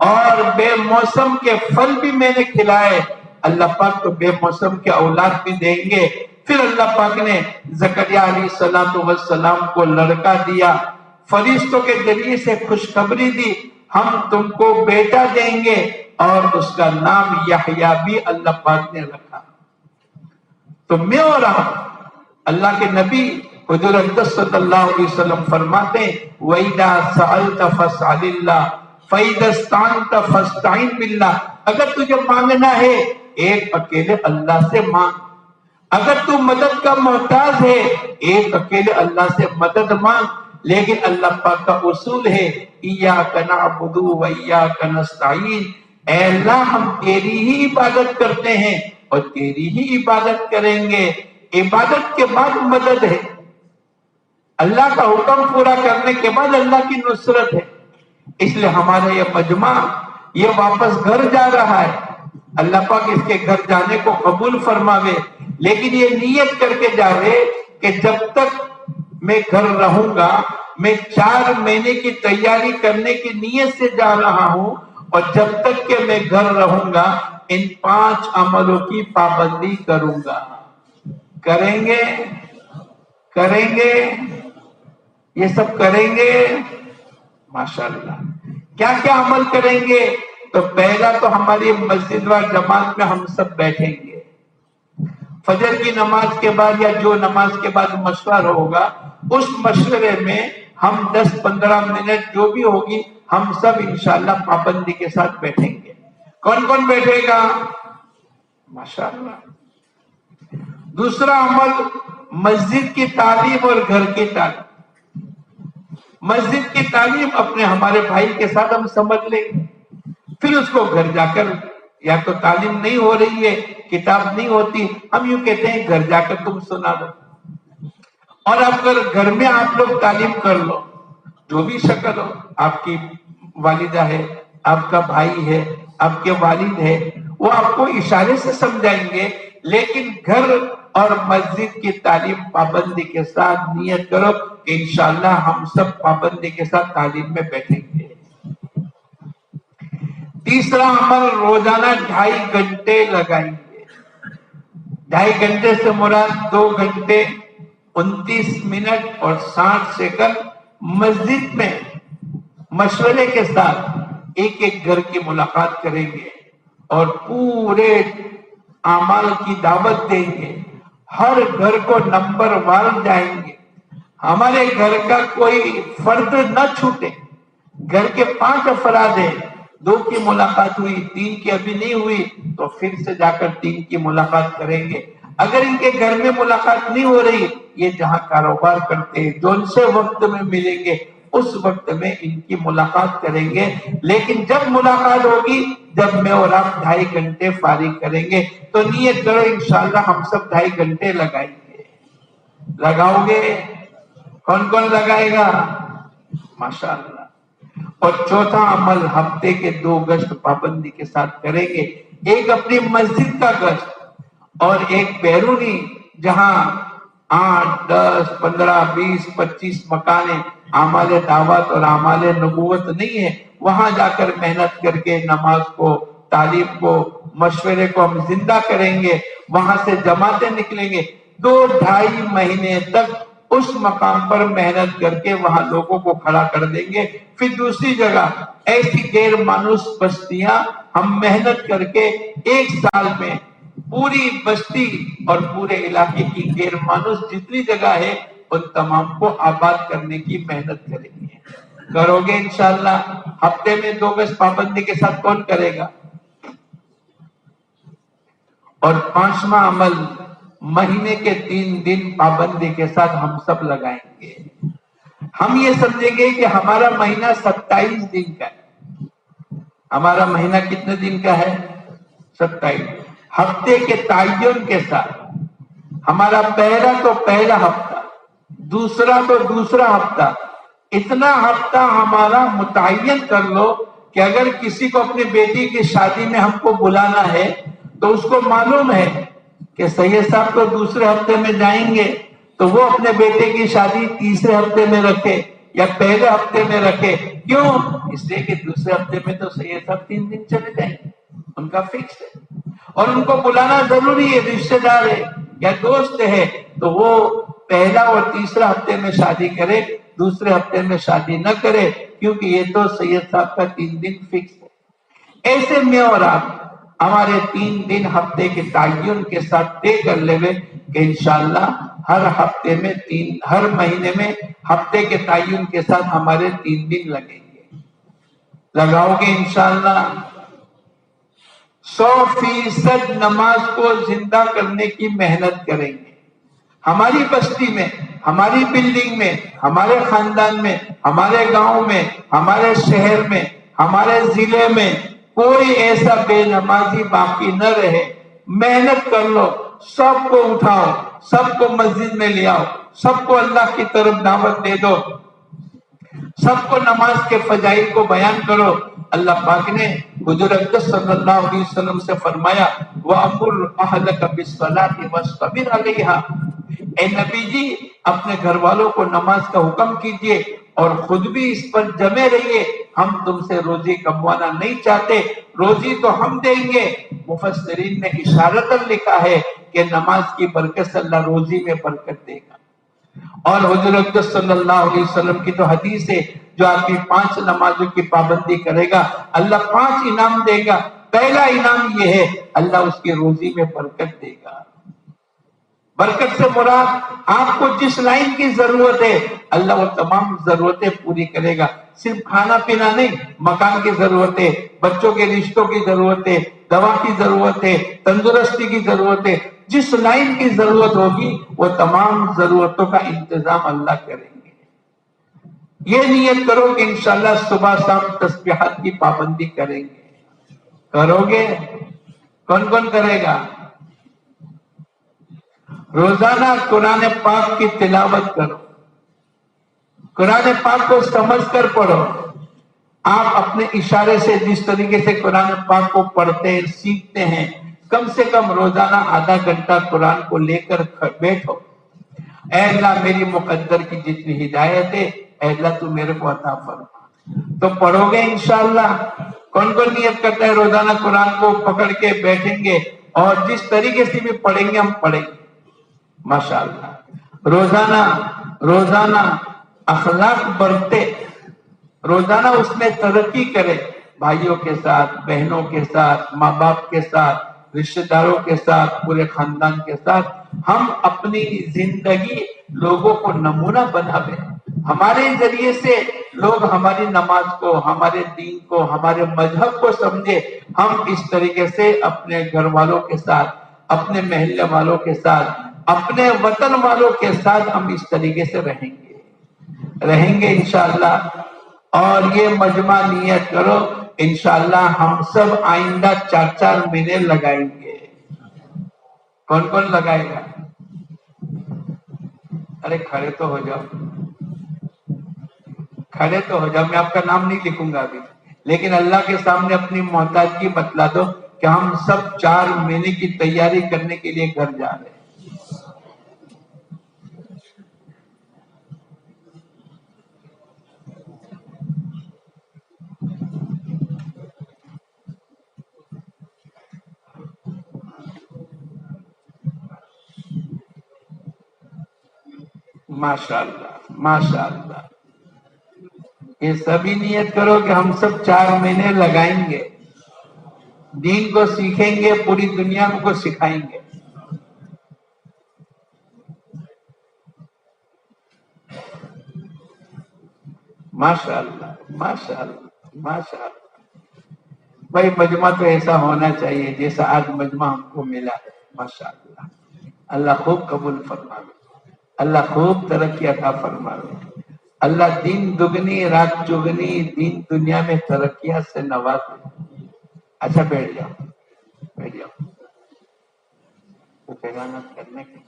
اور بے موسم کے پھل بھی میں نے کھلائے، اللہ پاک تو بے موسم کے اولاد بھی دیں گے۔ پھر اللہ پاک نے زکریا علیہ السلام کو لڑکا دیا، فرشتوں کے ذریعے سے خوشخبری دی ہم تم کو بیٹا دیں گے، اور اس کا نام یحییٰ بھی اللہ پاک نے رکھا۔ تو میں اور آپ، اللہ کے نبی حضور اقدس صلی اللہ علیہ وسلم فرماتے ہیں وَإِذَا سَأَلْتَ فَاسْأَلِ اللَّهَ فَإِذَا اسْتَعَنْتَ فَاسْتَعِنْ بِاللَّهِ۔ اگر تجھے مانگنا ہے ایک اکیلے اللہ سے مانگ، اگر تو مدد کا محتاج ہے ایک اکیلے اللہ سے مدد مانگ، لیکن اللہ پاک کا اصول ہے إِيَّاكَ نَعْبُدُ وَإِيَّاكَ نَسْتَعِينُ، اے اللہ ہم تیری ہی عبادت کرتے ہیں اور تیری ہی عبادت کریں گے۔ عبادت کے بعد مدد ہے، اللہ کا حکم پورا کرنے کے بعد اللہ کی نصرت ہے۔ اس لیے ہمارا یہ مجمع یہ واپس گھر جا رہا ہے، اللہ پاک اس کے گھر جانے کو قبول فرماوے، لیکن یہ نیت کر کے جاوے کہ جب تک میں گھر رہوں گا میں 4 مہینے کی تیاری کرنے کی نیت سے جا رہا ہوں، اور جب تک کہ میں گھر رہوں گا ان 5 عملوں کی پابندی کروں گا۔ کریں گے یہ سب کریں گے ماشاءاللہ۔ کیا کیا عمل کریں گے؟ تو پہلا تو ہماری مسجد و جماعت میں ہم سب بیٹھیں گے، فجر کی نماز کے بعد یا جو نماز کے بعد مشورہ ہوگا اس مشورے میں ہم 10-15 منٹ جو بھی ہوگی ہم سب انشاءاللہ پابندی کے ساتھ بیٹھیں گے۔ کون کون بیٹھے گا؟ ماشاءاللہ۔ دوسرا عمل مسجد کی تعلیم اور گھر کی تعلیم۔ مسجد کی تعلیم اپنے ہمارے بھائی کے ساتھ ہم سمجھ لیں گے، پھر اس کو گھر جا کر یا تو تعلیم نہیں ہو رہی ہے، کتاب نہیں ہوتی، ہم یوں کہتے ہیں گھر جا کر تم سنا دو، اور اگر گھر میں آپ لوگ تعلیم کر لو، جو بھی شکل ہو، آپ کی والدہ ہے، آپ کا بھائی ہے، آپ کے والد ہے، وہ آپ کو اشارے سے سمجھائیں گے، لیکن گھر اور مسجد کی تعلیم پابندی کے ساتھ نیت کرو کہ انشاءاللہ ہم سب پابندی کے ساتھ تعلیم میں بیٹھیں گے۔ تیسرا عمل، روزانہ 2.5 گھنٹے لگائیں گے۔ 2.5 گھنٹے سے مراد 2 گھنٹے 29 منٹ اور 60 سیکنڈ مسجد میں مشورے کے ساتھ ایک ایک گھر کی ملاقات کریں گے اور پورے اعمال کی دعوت دیں گے، ہر گھر کو نمبر وار جائیں گے، ہمارے گھر کا کوئی فرد نہ چھوٹے۔ گھر کے 5 افراد ہیں، 2 کی ملاقات ہوئی، 3 کی ابھی نہیں ہوئی، تو پھر سے جا کر 3 کی ملاقات کریں گے۔ اگر ان کے گھر میں ملاقات نہیں ہو رہی، یہ جہاں کاروبار کرتے ہیں، جون سے وقت میں ملیں گے اس وقت میں ان کی ملاقات کریں گے، لیکن جب ملاقات ہوگی جب میں اور آپ 2.5 گھنٹے فارغ کریں گے، تو نیت کرو انشاءاللہ ہم سب 2.5 گھنٹے لگائیں گے۔ لگاؤ گے؟ کون کون لگائے گا؟ ماشاءاللہ۔ اور چوتھا عمل، ہفتے کے 2 گشت پابندی کے ساتھ کریں گے، ایک اپنی مسجد کا گشت اور ایک بیرونی، جہاں 8 10 15 20 25 مکانیں اعمال دعوت اور اعمال نبوت نہیں ہے، وہاں جا کر محنت کر کے نماز کو، تعلیم کو، مشورے کو ہم زندہ کریں گے، وہاں سے جماعتیں نکلیں گے، 2-2.5 مہینے تک اس مقام پر محنت کر کے وہاں لوگوں کو کھڑا کر دیں گے۔ پھر دوسری جگہ ایسی غیر مانوس بستیاں ہم محنت کر کے 1 سال میں پوری بستی اور پورے علاقے کی غیر مانوس جتنی جگہ ہے ان تمام کو آباد کرنے کی محنت کریں گے۔ کرو گے انشاءاللہ؟ ہفتے میں 2 گز پابندی کے ساتھ کون کرے گا؟ اور 5واں عمل، مہینے کے 3 دن پابندی کے ساتھ ہم سب لگائیں گے۔ ہم یہ سمجھیں گے کہ ہمارا مہینہ 27 دن کا ہے۔ ہمارا مہینہ کتنے دن کا ہے؟ 27۔ ہفتے کے تعین کے ساتھ ہمارا پہلا تو پہلا ہفتہ، دوسرا تو دوسرا ہفتہ، اتنا ہفتہ ہمارا متعین کر لو کہ اگر کسی کو اپنی بیٹی کی شادی میں ہم کو بلانا ہے تو اس کو معلوم ہے کہ سید صاحب تو دوسرے ہفتے میں جائیں گے، تو وہ اپنے بیٹے کی شادی تیسرے ہفتے میں رکھے یا پہلے ہفتے میں رکھے۔ کیوں؟ اس لیے کہ دوسرے ہفتے میں تو سید صاحب 3 دن چلے جائیں گے، ان کا فکس ہے، اور ان کو بلانا ضروری ہے، رشتے دار ہے یا دوست ہے، تو وہ پہلا اور تیسرا ہفتے میں شادی کرے، دوسرے ہفتے میں شادی نہ کرے، کیونکہ یہ تو سید صاحب کا 3 دن فکس ہے۔ ایسے میں اور آپ ہمارے 3 دن ہفتے کے تعین کے ساتھ طے کر لے کہ انشاءاللہ ہر ہفتے میں ہر مہینے میں ہفتے کے تعین کے ساتھ ہمارے 3 دن لگیں گے۔ لگاؤ گے انشاءاللہ؟ 100% نماز کو زندہ کرنے کی محنت کریں گے۔ ہماری بستی میں، ہماری بلڈنگ میں، ہمارے خاندان میں، ہمارے گاؤں میں، ہمارے شہر میں، ہمارے ضلع میں کوئی ایسا بے نمازی باقی نہ رہے۔ محنت کر لو، سب کو اٹھاؤ، سب کو مسجد میں لے آؤ، سب کو اللہ کی طرف دعوت دے دو، سب کو نماز کے فضائل کو بیان کرو۔ اللہ پاک نے حضور اقدس صلی اللہ علیہ وسلم سے فرمایا، وَأَمُرْ أَهْلَكَ بِالصَّلَاةِ وَاصْطَبِرْ عَلَيْهَا، اے نبی جی اپنے گھر والوں کو نماز کا حکم کیجئے اور خود بھی اس پر جمے رہیے۔ ہم تم سے روزی کموانا نہیں چاہتے، روزی تو ہم دیں گے۔ مفسرین نے اشارتاً لکھا ہے کہ نماز کی برکت سے اللہ روزی میں برکت دے گا۔ اور حضور اقدس صلی اللہ علیہ وسلم کی تو حدیث ہے، جو آپ کی 5 نمازوں کی پابندی کرے گا اللہ 5 انعام دے گا۔ پہلا انعام یہ ہے اللہ اس کی روزی میں برکت دے گا۔ برکت سے مراد آپ کو جس لائن کی ضرورت ہے اللہ وہ تمام ضرورتیں پوری کرے گا۔ صرف کھانا پینا نہیں، مکان کی ضرورت ہے، بچوں کے رشتوں کی ضرورت ہے، دوا کی ضرورت ہے، تندرستی کی ضرورت ہے، جس لائن کی ضرورت ہوگی وہ تمام ضرورتوں کا انتظام اللہ کریں گے۔ یہ نیت کرو کہ انشاءاللہ صبح شام تسبیحات کی پابندی کریں گے۔ کرو گے؟ کون کون کرے گا؟ روزانہ قرآن پاک کی تلاوت کرو، قرآن پاک کو سمجھ کر پڑھو۔ آپ اپنے اشارے سے جس طریقے سے قرآن پاک کو پڑھتے ہیں، سیکھتے ہیں، کم سے کم روزانہ آدھا گھنٹہ قرآن کو لے کر بیٹھو۔ اے اللہ میری مقدر کی جتنی ہدایت ہے، اے اللہ تو میرے کو عطا فرما، تو پڑھو گے انشاءاللہ۔ کون کون نیت کرتا ہے روزانہ قرآن کو پکڑ کے بیٹھیں گے اور جس طریقے سے بھی پڑھیں گے ہم پڑھیں گے ماشاءاللہ۔ روزانہ اخلاق بڑھتے، روزانہ اس میں ترقی کرے، بھائیوں کے ساتھ، بہنوں کے ساتھ، ماں باپ کے ساتھ، رشتہ داروں کے ساتھ، پورے خاندان کے ساتھ ہم اپنی زندگی لوگوں کو نمونہ بناویں۔ ہمارے ذریعے سے لوگ ہماری نماز کو، ہمارے دین کو، ہمارے مذہب کو سمجھے۔ ہم اس طریقے سے اپنے گھر والوں کے ساتھ، اپنے محلے والوں کے ساتھ، اپنے وطن والوں کے ساتھ ہم اس طریقے سے رہیں گے انشاءاللہ۔ اور یہ مجمع نیت کرو، انشاءاللہ ہم سب آئندہ 4 مہینے لگائیں گے۔ کون کون لگائے گا؟ ارے کھڑے تو ہو جاؤ، کھڑے تو ہو جاؤ۔ میں آپ کا نام نہیں لکھوں گا ابھی، لیکن اللہ کے سامنے اپنی محتاجگی بتلا دو کہ ہم سب 4 مہینے کی تیاری کرنے کے لیے گھر جا رہے ہیں۔ ماشاءاللہ ماشاءاللہ، یہ سبھی نیت کرو کہ ہم سب 4 مہینے لگائیں گے، دین کو سیکھیں گے، پوری دنیا کو سکھائیں گے۔ ماشاءاللہ ماشاءاللہ ماشاءاللہ۔ بھائی مجمع تو ایسا ہونا چاہیے جیسا آج مجمع ہم کو ملا ہے، ماشاءاللہ۔ اللہ خوب قبول فرمائے، اللہ خوب ترقی عطا فرمائے، اللہ دین دگنی رات چگنی، دین دنیا میں ترقیات سے نوازے۔ اچھا بیٹھ جاؤ، بیٹھ جاؤ، وہ پیغامات کرنے کے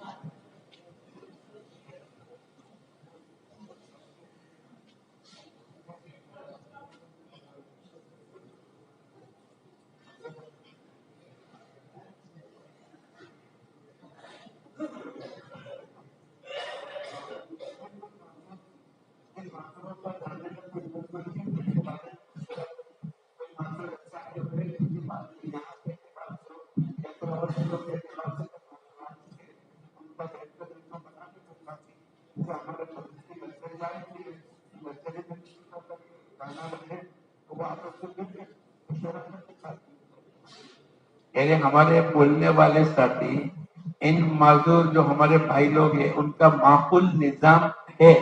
یعنی ہمارے بولنے والے ساتھی، ان معذور جو ہمارے بھائی لوگ ہیں، ان کا معقول نظام ہے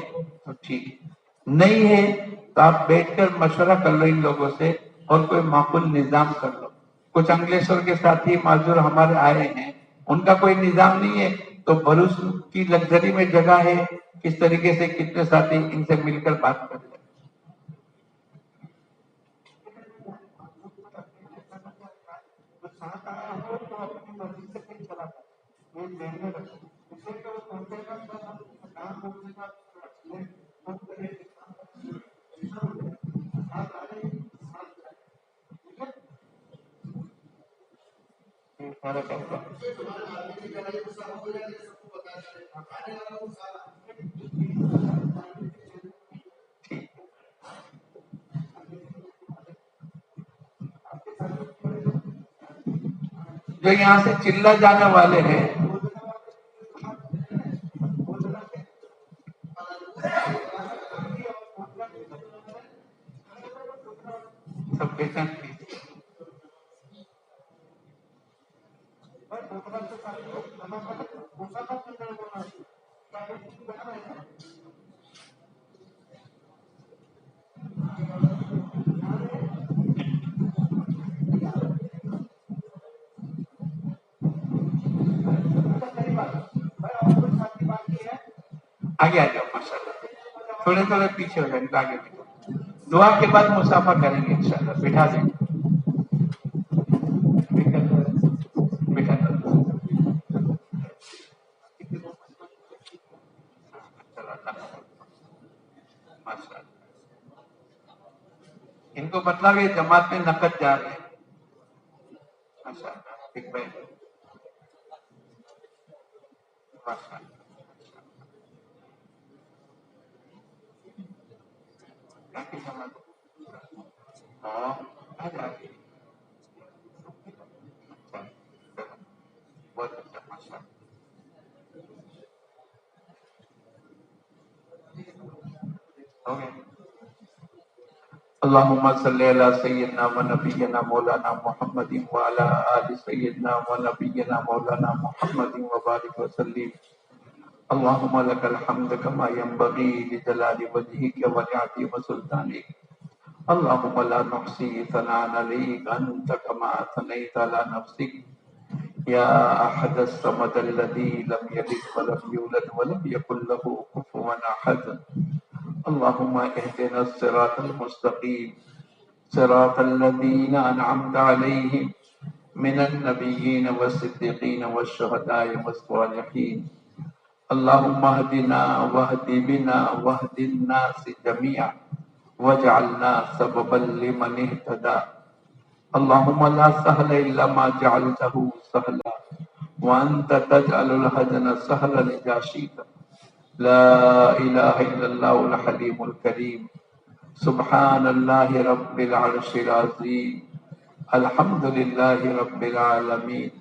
تو ٹھیک ہے، نہیں ہے تو آپ بیٹھ کر مشورہ کر لو ان لوگوں سے اور کوئی معقول نظام کر لو۔ کچھ انگلیشور کے ساتھی معذور ہمارے آئے ہیں، ان کا کوئی نظام نہیں ہے، تو بھروس کی لگژری میں جگہ ہے، کس طریقے سے کتنے ساتھی ان سے مل کر بات کر لیں۔ جو یہاں سے چلا جانے والے ہیں، سب پہچان آگے آ جاؤ، ماشاءاللہ تھوڑے تھوڑے پیچھے ہو جائیں گے، آگے بڑھو۔ دعا کے بعد مسافہ کریں گے انشاءاللہ، بٹھا دیں گے، بٹھا دیں گے۔ ان کو مطلب یہ جماعت میں نقد جا رہے ہیں. ماشاء اللہ ایک بھائی ماشاء اللہ کافی جماعت ہاں آ جا رہی ہے. بہت اچھا ماشاء اللہ. ہو گیا. اللهم صل على سيدنا ونبينا مولانا محمد وعلى آل سيدنا ونبينا مولانا محمد وبارك وسلم. اللهم لك الحمد كما ينبغي لجلال وجهك ولعظيم سلطانك. اللهم لا نحصي ثناء عليك أنت كما أثنيت على نفسك يا أحد الصمد الذي لم يلد ولم يولد ولم يكن له كفوا أحد. اللهم اهدنا الصراط المستقيم صراط الذين أنعمت عليهم من النبيين والصديقين والشهداء والصالحين. اللهم اهدنا واهد بنا واهد الناس جميعا واجعلنا سببا لمن اهتدى. اللهم لا سهل إلا ما جعلته سهلا وأنت تجعل الحزن سهلا إذا شئت. لا إله إلا الله الحليم الكريم. سبحان الله رب العرش العظيم. الحمد لله رب العالمين.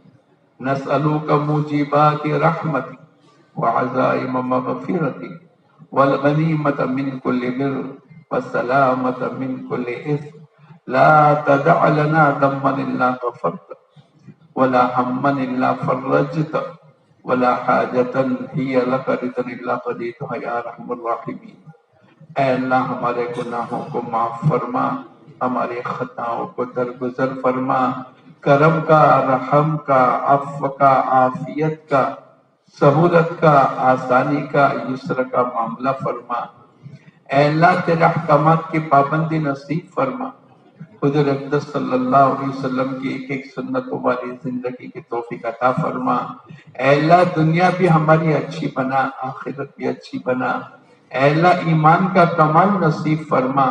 نسألك موجبات رحمتك وعزائم مغفرتك والغنيمة من كل بر والسلامة من كل إثم. لا تدع لنا ذنبا إلا غفرته ولا هما إلا فرجته ولا حاجة هي لك رضا إلا قضيتها يا أرحم الراحمين. اے اللہ ہمارے گناہوں کو معاف فرما، ہمارے خطاؤں کو درگزر فرما، کرم کا، رحم کا، عفو کا، عافیت کا، سہولت کا، آسانی کا، یسر کا معاملہ فرما. اے اللہ تیرے احکامات کی پابندی نصیب فرما. حضور اقدس صلی اللہ علیہ وسلم کی ایک ایک سنتوں والی زندگی کی توفیق عطا فرما. اے اللہ دنیا بھی ہماری اچھی بنا، آخرت بھی اچھی بنا. اے اللہ ایمان کا کمال نصیب فرما،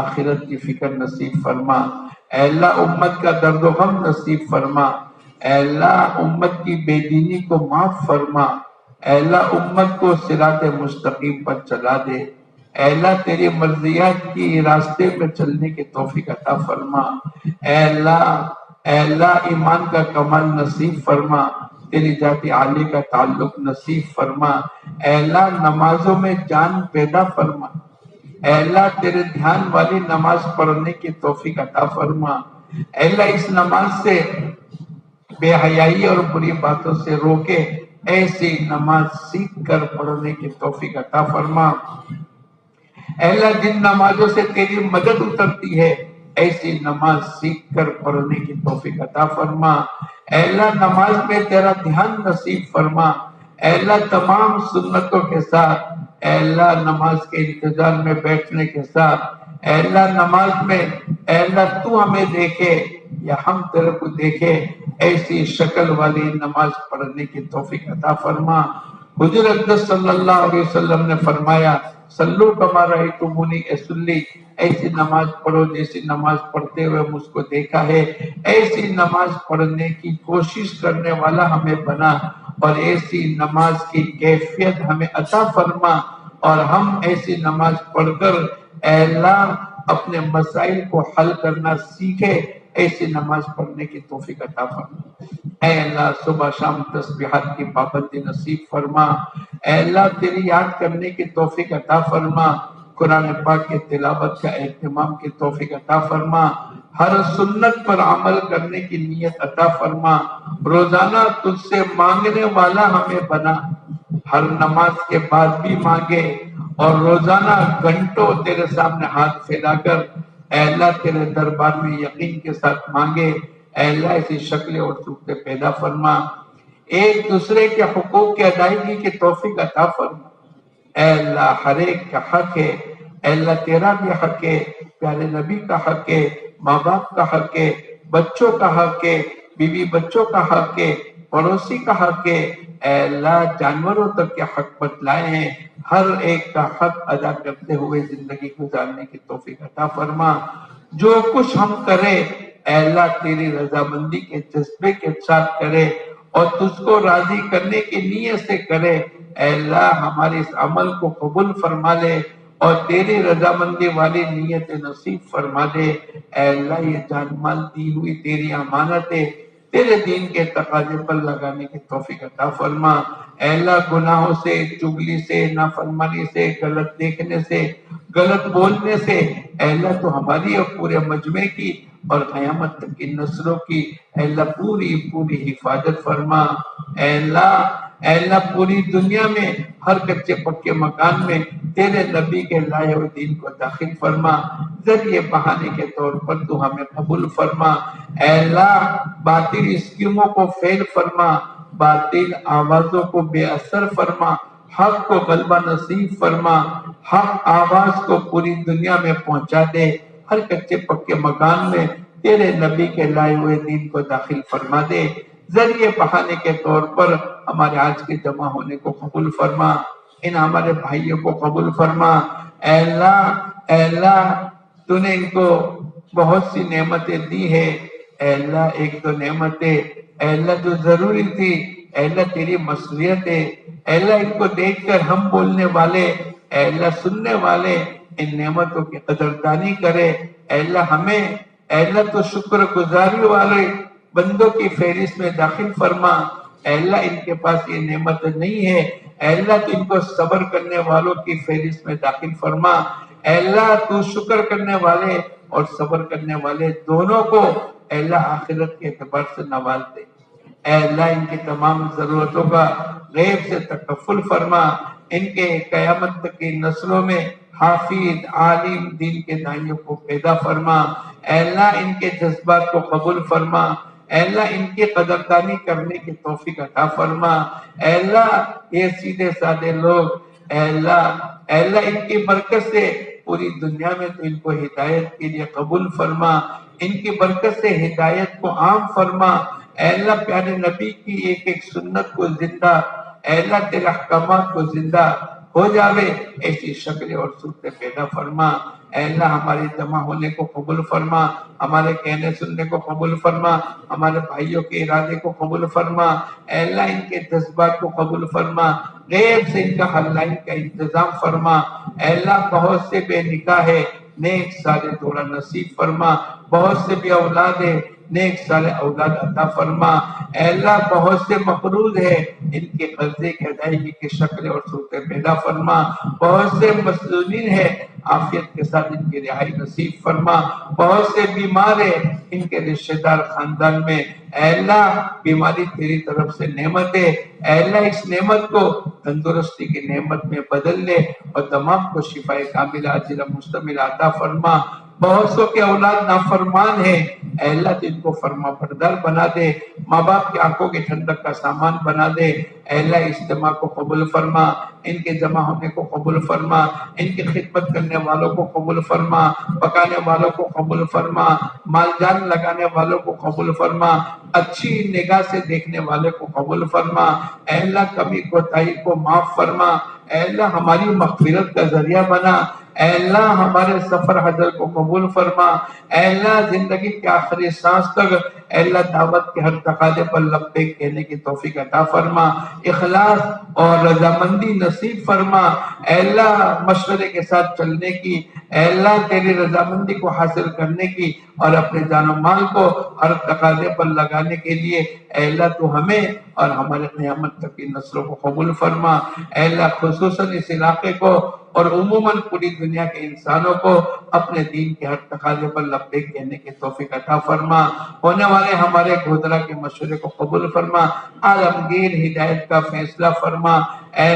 آخرت کی فکر نصیب فرما. اے اللہ امت کا درد و غم نصیب فرما. اے اللہ امت کی بے دینی کو معاف فرما. اے اللہ امت کو صراط مستقیم پر چلا دے. اے اللہ تیری مرضیات کی راستے میں چلنے کی توفیق عطا فرما. اے اللہ ایمان کا کمال نصیب فرما، تیری ذات عالی کا تعلق نصیب فرما. اے اللہ نمازوں میں جان پیدا فرما. اے اللہ تیرے دھیان والی نماز پڑھنے کی توفیق عطا فرما. اے اللہ اس نماز سے بے حیائی اور بری باتوں سے روکے، ایسی نماز سیکھ کر پڑھنے کی توفیق عطا فرما. اے اللہ جن نمازوں سے تیری مدد اترتی ہے، ایسی نماز سیکھ کر پڑھنے کی توفیق عطا فرما. اے اللہ نماز میں تیرا دھیان نصیب فرما. اے اللہ تمام سنتوں کے ساتھ، اے اللہ نماز کے انتظار میں بیٹھنے کے ساتھ، اے اللہ نماز میں، اے اللہ تو ہمیں دیکھے یا ہم تیرے کو دیکھے، ایسی شکل والی نماز پڑھنے کی توفیق عطا فرما. حضور اقدس صلی اللہ علیہ وسلم نے فرمایا صلو کما رأیتمونی اصلی، ایسی نماز پڑھو جیسی نماز پڑھتے ہوئے مجھ کو دیکھا ہے. ایسی نماز پڑھنے کی کوشش کرنے والا ہمیں بنا اور ایسی نماز کی کیفیت ہمیں عطا فرما، اور ہم ایسی نماز پڑھ کر اے اللہ اپنے مسائل کو حل کرنا سیکھے. ایسی نماز پڑھنے کی توفیق عطا فرما. اے اللہ صبح شام تسبیحات کی پابندی نصیب فرما. اے اللہ تیری یاد کرنے کی توفیق عطا فرما. قرآن پاک کی تلاوت کا اہتمام کی توفیق عطا فرما. ہر سنت پر عمل کرنے کی نیت عطا فرما. روزانہ تجھ سے مانگنے والا ہمیں بنا، ہر نماز کے بعد بھی مانگے اور روزانہ گھنٹوں تیرے سامنے ہاتھ پھیلا کر اے اللہ تیرے دربار میں یقین کے ساتھ مانگے. اے اللہ ایسی شکلیں اور صورتیں پیدا فرما. ایک دوسرے کے حقوق کی ادائیگی کی توفیق عطا فرما. اے اللہ ہر ایک کا حق ہے، اے اللہ تیرا بھی حق ہے، پیارے نبی کا حق ہے، ماں باپ کا حق ہے، بچوں کا حق ہے، بیوی بچوں کا حق ہے، پڑوسی کا حق ہے. اے اللہ جانوروں تک کے حق بتلائے ہیں، ہر ایک کا حق ادا کرتے ہوئے زندگی گزارنے کی توفیق عطا فرما. جو کچھ ہم کرے اے اللہ تیری رضامندی کے جذبے کے ساتھ کرے اور تجھ کو راضی کرنے کی نیت سے کرے۔ اے اللہ ہمارے اس عمل کو قبول فرما لے اور تیری رضامندی والی نیت نصیب فرما دے۔ اے اللہ یہ جان مال دی ہوئی تیری امانت ہے، تیرے دین کے تقاضے پر لگانے کی توفیق عطا فرما۔ اے اللہ گناہوں سے، چغلی سے، نافرمانی سے، غلط دیکھنے سے، غلط بولنے سے اے اللہ تو ہماری اور پورے مجمع کی اور قیامت تک کی نسلوں کی اے اللہ پوری حفاظت فرما۔ اے اللہ پوری دنیا میں ہر کچے پکے مکان میں تیرے نبی کے لائے ہوئے دین کو داخل فرما، ذریعے بہانے کے طور پر تو ہمیں قبول فرما۔ اے اللہ باطل اسکیموں کو فیل فرما، باطل آوازوں کو بے اثر فرما، حق کو غلبہ نصیب فرما، حق آواز کو پوری دنیا میں پہنچا دے، ہر کچے پکے مکان میں تیرے نبی کے لائے ہوئے دین کو داخل فرما دے، ذریعے بہانے کے طور پر ہمارے آج کے جمع ہونے کو قبول فرما، ان ہمارے بھائیوں کو قبول فرما۔ اے اللہ تو نے ان کو بہت سی نعمتیں دی ہے، اے اللہ ایک دو نعمتیں اے اللہ جو ضروری تھی اے اللہ تیری مصلحت ہے، اے اللہ ان کو دیکھ کر ہم بولنے والے اے اللہ سننے والے ان نعمتوں کی قدردانی کرے۔ اے اللہ ہمیں اے اللہ تو شکر گزاری والے بندوں کی فہرست میں داخل فرما۔ اے اللہ ان کے پاس یہ نعمت نہیں ہے، اے اللہ تو ان کو صبر کرنے والوں کی فہرست میں داخل فرما۔ اے اللہ تو شکر کرنے والے اور صبر کرنے والے دونوں کو اے اللہ آخرت کے اعتبار سے نواز دے۔ اے اللہ ان کی تمام ضرورتوں کا غیب سے تکفل فرما، ان کے قیامت تک کی نسلوں میں حافظ عالم دین کے داعیوں کو پیدا فرما۔ اے اللہ ان کے جذبات کو قبول فرما، اے اللہ ان کی قدردانی کرنے کی توفیق عطا فرما۔ اے اللہ یہ سیدھے سادے لوگ اے اللہ ان کی برکت سے پوری دنیا میں تو ان کو ہدایت کے لیے قبول فرما، ان کی برکت سے ہدایت کو عام فرما۔ اے اللہ پیارے نبی کی ایک ایک سنت کو زندہ اے اللہ تیرے احکامات کو زندہ ہو جاوے ایسی شکلیں اور صورتیں پیدا فرما۔ اے اللہ ہماری جمع ہونے کو قبول فرما، ہمارے کہنے سننے کو قبول فرما، ہمارے بھائیوں کے ارادے کو قبول فرما۔ اے اللہ ان کے جذبات کو قبول فرما، غیب سے ان کا حل لائی کا انتظام فرما۔ اے اللہ بہت سے بے نکاح ہے، نیک صالح جوڑا نصیب فرما، بہت سے بے اولاد ہے، نیک صالح اولاد عطا فرما۔ اے اللہ بہت سے مقروض ہے، ان کے قرضے کی ادائیگی کی شکلیں اور صورتیں پیدا فرما۔ بہت سے مسلمین ہے، عافیت کے ساتھ ان کی رہائی نصیب فرما۔ بہت سے بیمار ہے، ان کے رشتہ دار خاندان میں اے اللہ بیماری تیری طرف سے نعمت ہے، اے اللہ اس نعمت کو تندرستی کی نعمت میں بدل لے اور تمام کو شفاء کاملہ عاجلہ مشتمل عطا فرما۔ بہت سو کے اولاد نافرمان ہیں، اے اللہ تو ان کو فرما بردار بنا دے، ماں باپ کی آنکھوں کی ٹھنڈک کا سامان بنا دے۔ اے اللہ اجتماع کو قبول فرما، ان کے جمع ہونے کو قبول فرما، ان کی خدمت کرنے والوں کو قبول فرما، پکانے والوں کو قبول فرما، مال جان لگانے والوں کو قبول فرما، اچھی نگاہ سے دیکھنے والے کو قبول فرما۔ اے اللہ کمی کوتاہی کو معاف فرما، اے اللہ ہماری مغفرت کا ذریعہ بنا۔ اے اللہ ہمارے سفر حضر کو قبول فرما۔ اے اللہ زندگی کے آخری سانس تک اے اللہ دعوت کے ہر تقاضے پر لبیک کہنے کی توفیق عطا فرما، اخلاص اور رضامندی نصیب فرما۔ اے اللہ مشورے کے ساتھ چلنے کی، اے اللہ تیری رضامندی کو حاصل کرنے کی اور اپنے جان و مال کو ہر تقاضے پر لگانے کے لیے اے اللہ تو ہمیں اور ہمارے قیامت تک کی نسلوں کو قبول فرما۔ اے اللہ خصوصاً اس علاقے کو اور عموماً پوری دنیا کے انسانوں کو اپنے دین کے ہر تقاضے پر لبیک کہنے کی توفیق عطا فرما۔ ہونے والے ہمارے گودرا کے مشورے کو قبول فرما، عالمگیر ہدایت کا فیصلہ فرما۔ اے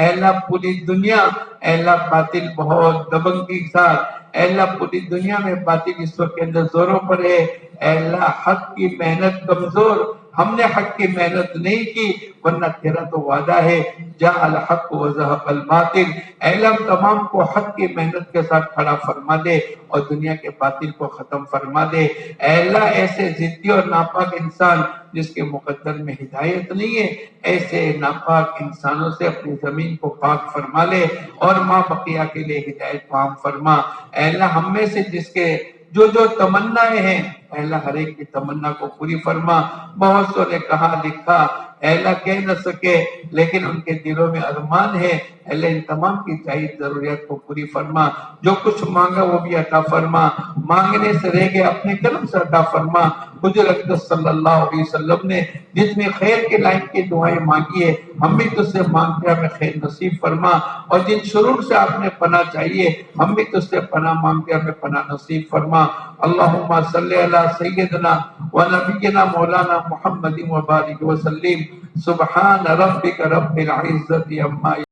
اللہ پوری دنیا اے اللہ باطل بہت دبنگی کے ساتھ اے اللہ پوری دنیا میں باطل اس وقت کے اندر زوروں پر ہے۔ اے اللہ حق کی محنت کمزور، ہم نے حق کی محنت نہیں کی ورنہ تیرا تو وعدہ ہے جاء الحق وزهق الباطل۔ اے اللہ ہم تمام کو حق کی محنت کے ساتھ کھڑا فرما دے اور دنیا کے باطل کو ختم فرما دے۔ اے اللہ ایسے ضدی اور ناپاک انسان جس کے مقدر میں ہدایت نہیں ہے، ایسے ناپاک انسانوں سے اپنی زمین کو پاک فرما لے اور ماں بقیہ کے لیے ہدایت عام فرما۔ اے اللہ ہم میں سے جس کے جو تمنائیں ہیں اے اللہ ہر ایک کی تمنا کو پوری فرما۔ بہت سو نے کہا لکھا اے اللہ کہہ نہ سکے لیکن ان کے دلوں میں ارمان ہے، اے اللہ ان تمام کی چاہیے ضروریات کو پوری فرما۔ جو کچھ مانگا وہ بھی عطا فرما، مانگنے سے رہ گئے اپنے کرم سے عطا فرما۔ حضور اقدس صلی اللہ علیہ وسلم نے جتنے خیر کے لائن کی دعائیں مانگی ہے ہم بھی تجھ سے مانگتے ہمیں خیر نصیب فرما، اور جن شرور سے آپ نے پناہ چاہیے ہم بھی تجھ سے پناہ مانگتے ہمیں پناہ نصیب فرما۔ اللہم صلی علی سیدنا و نبینا مولانا محمد و بارک وسلم۔ سبحان ربک رب العزت عما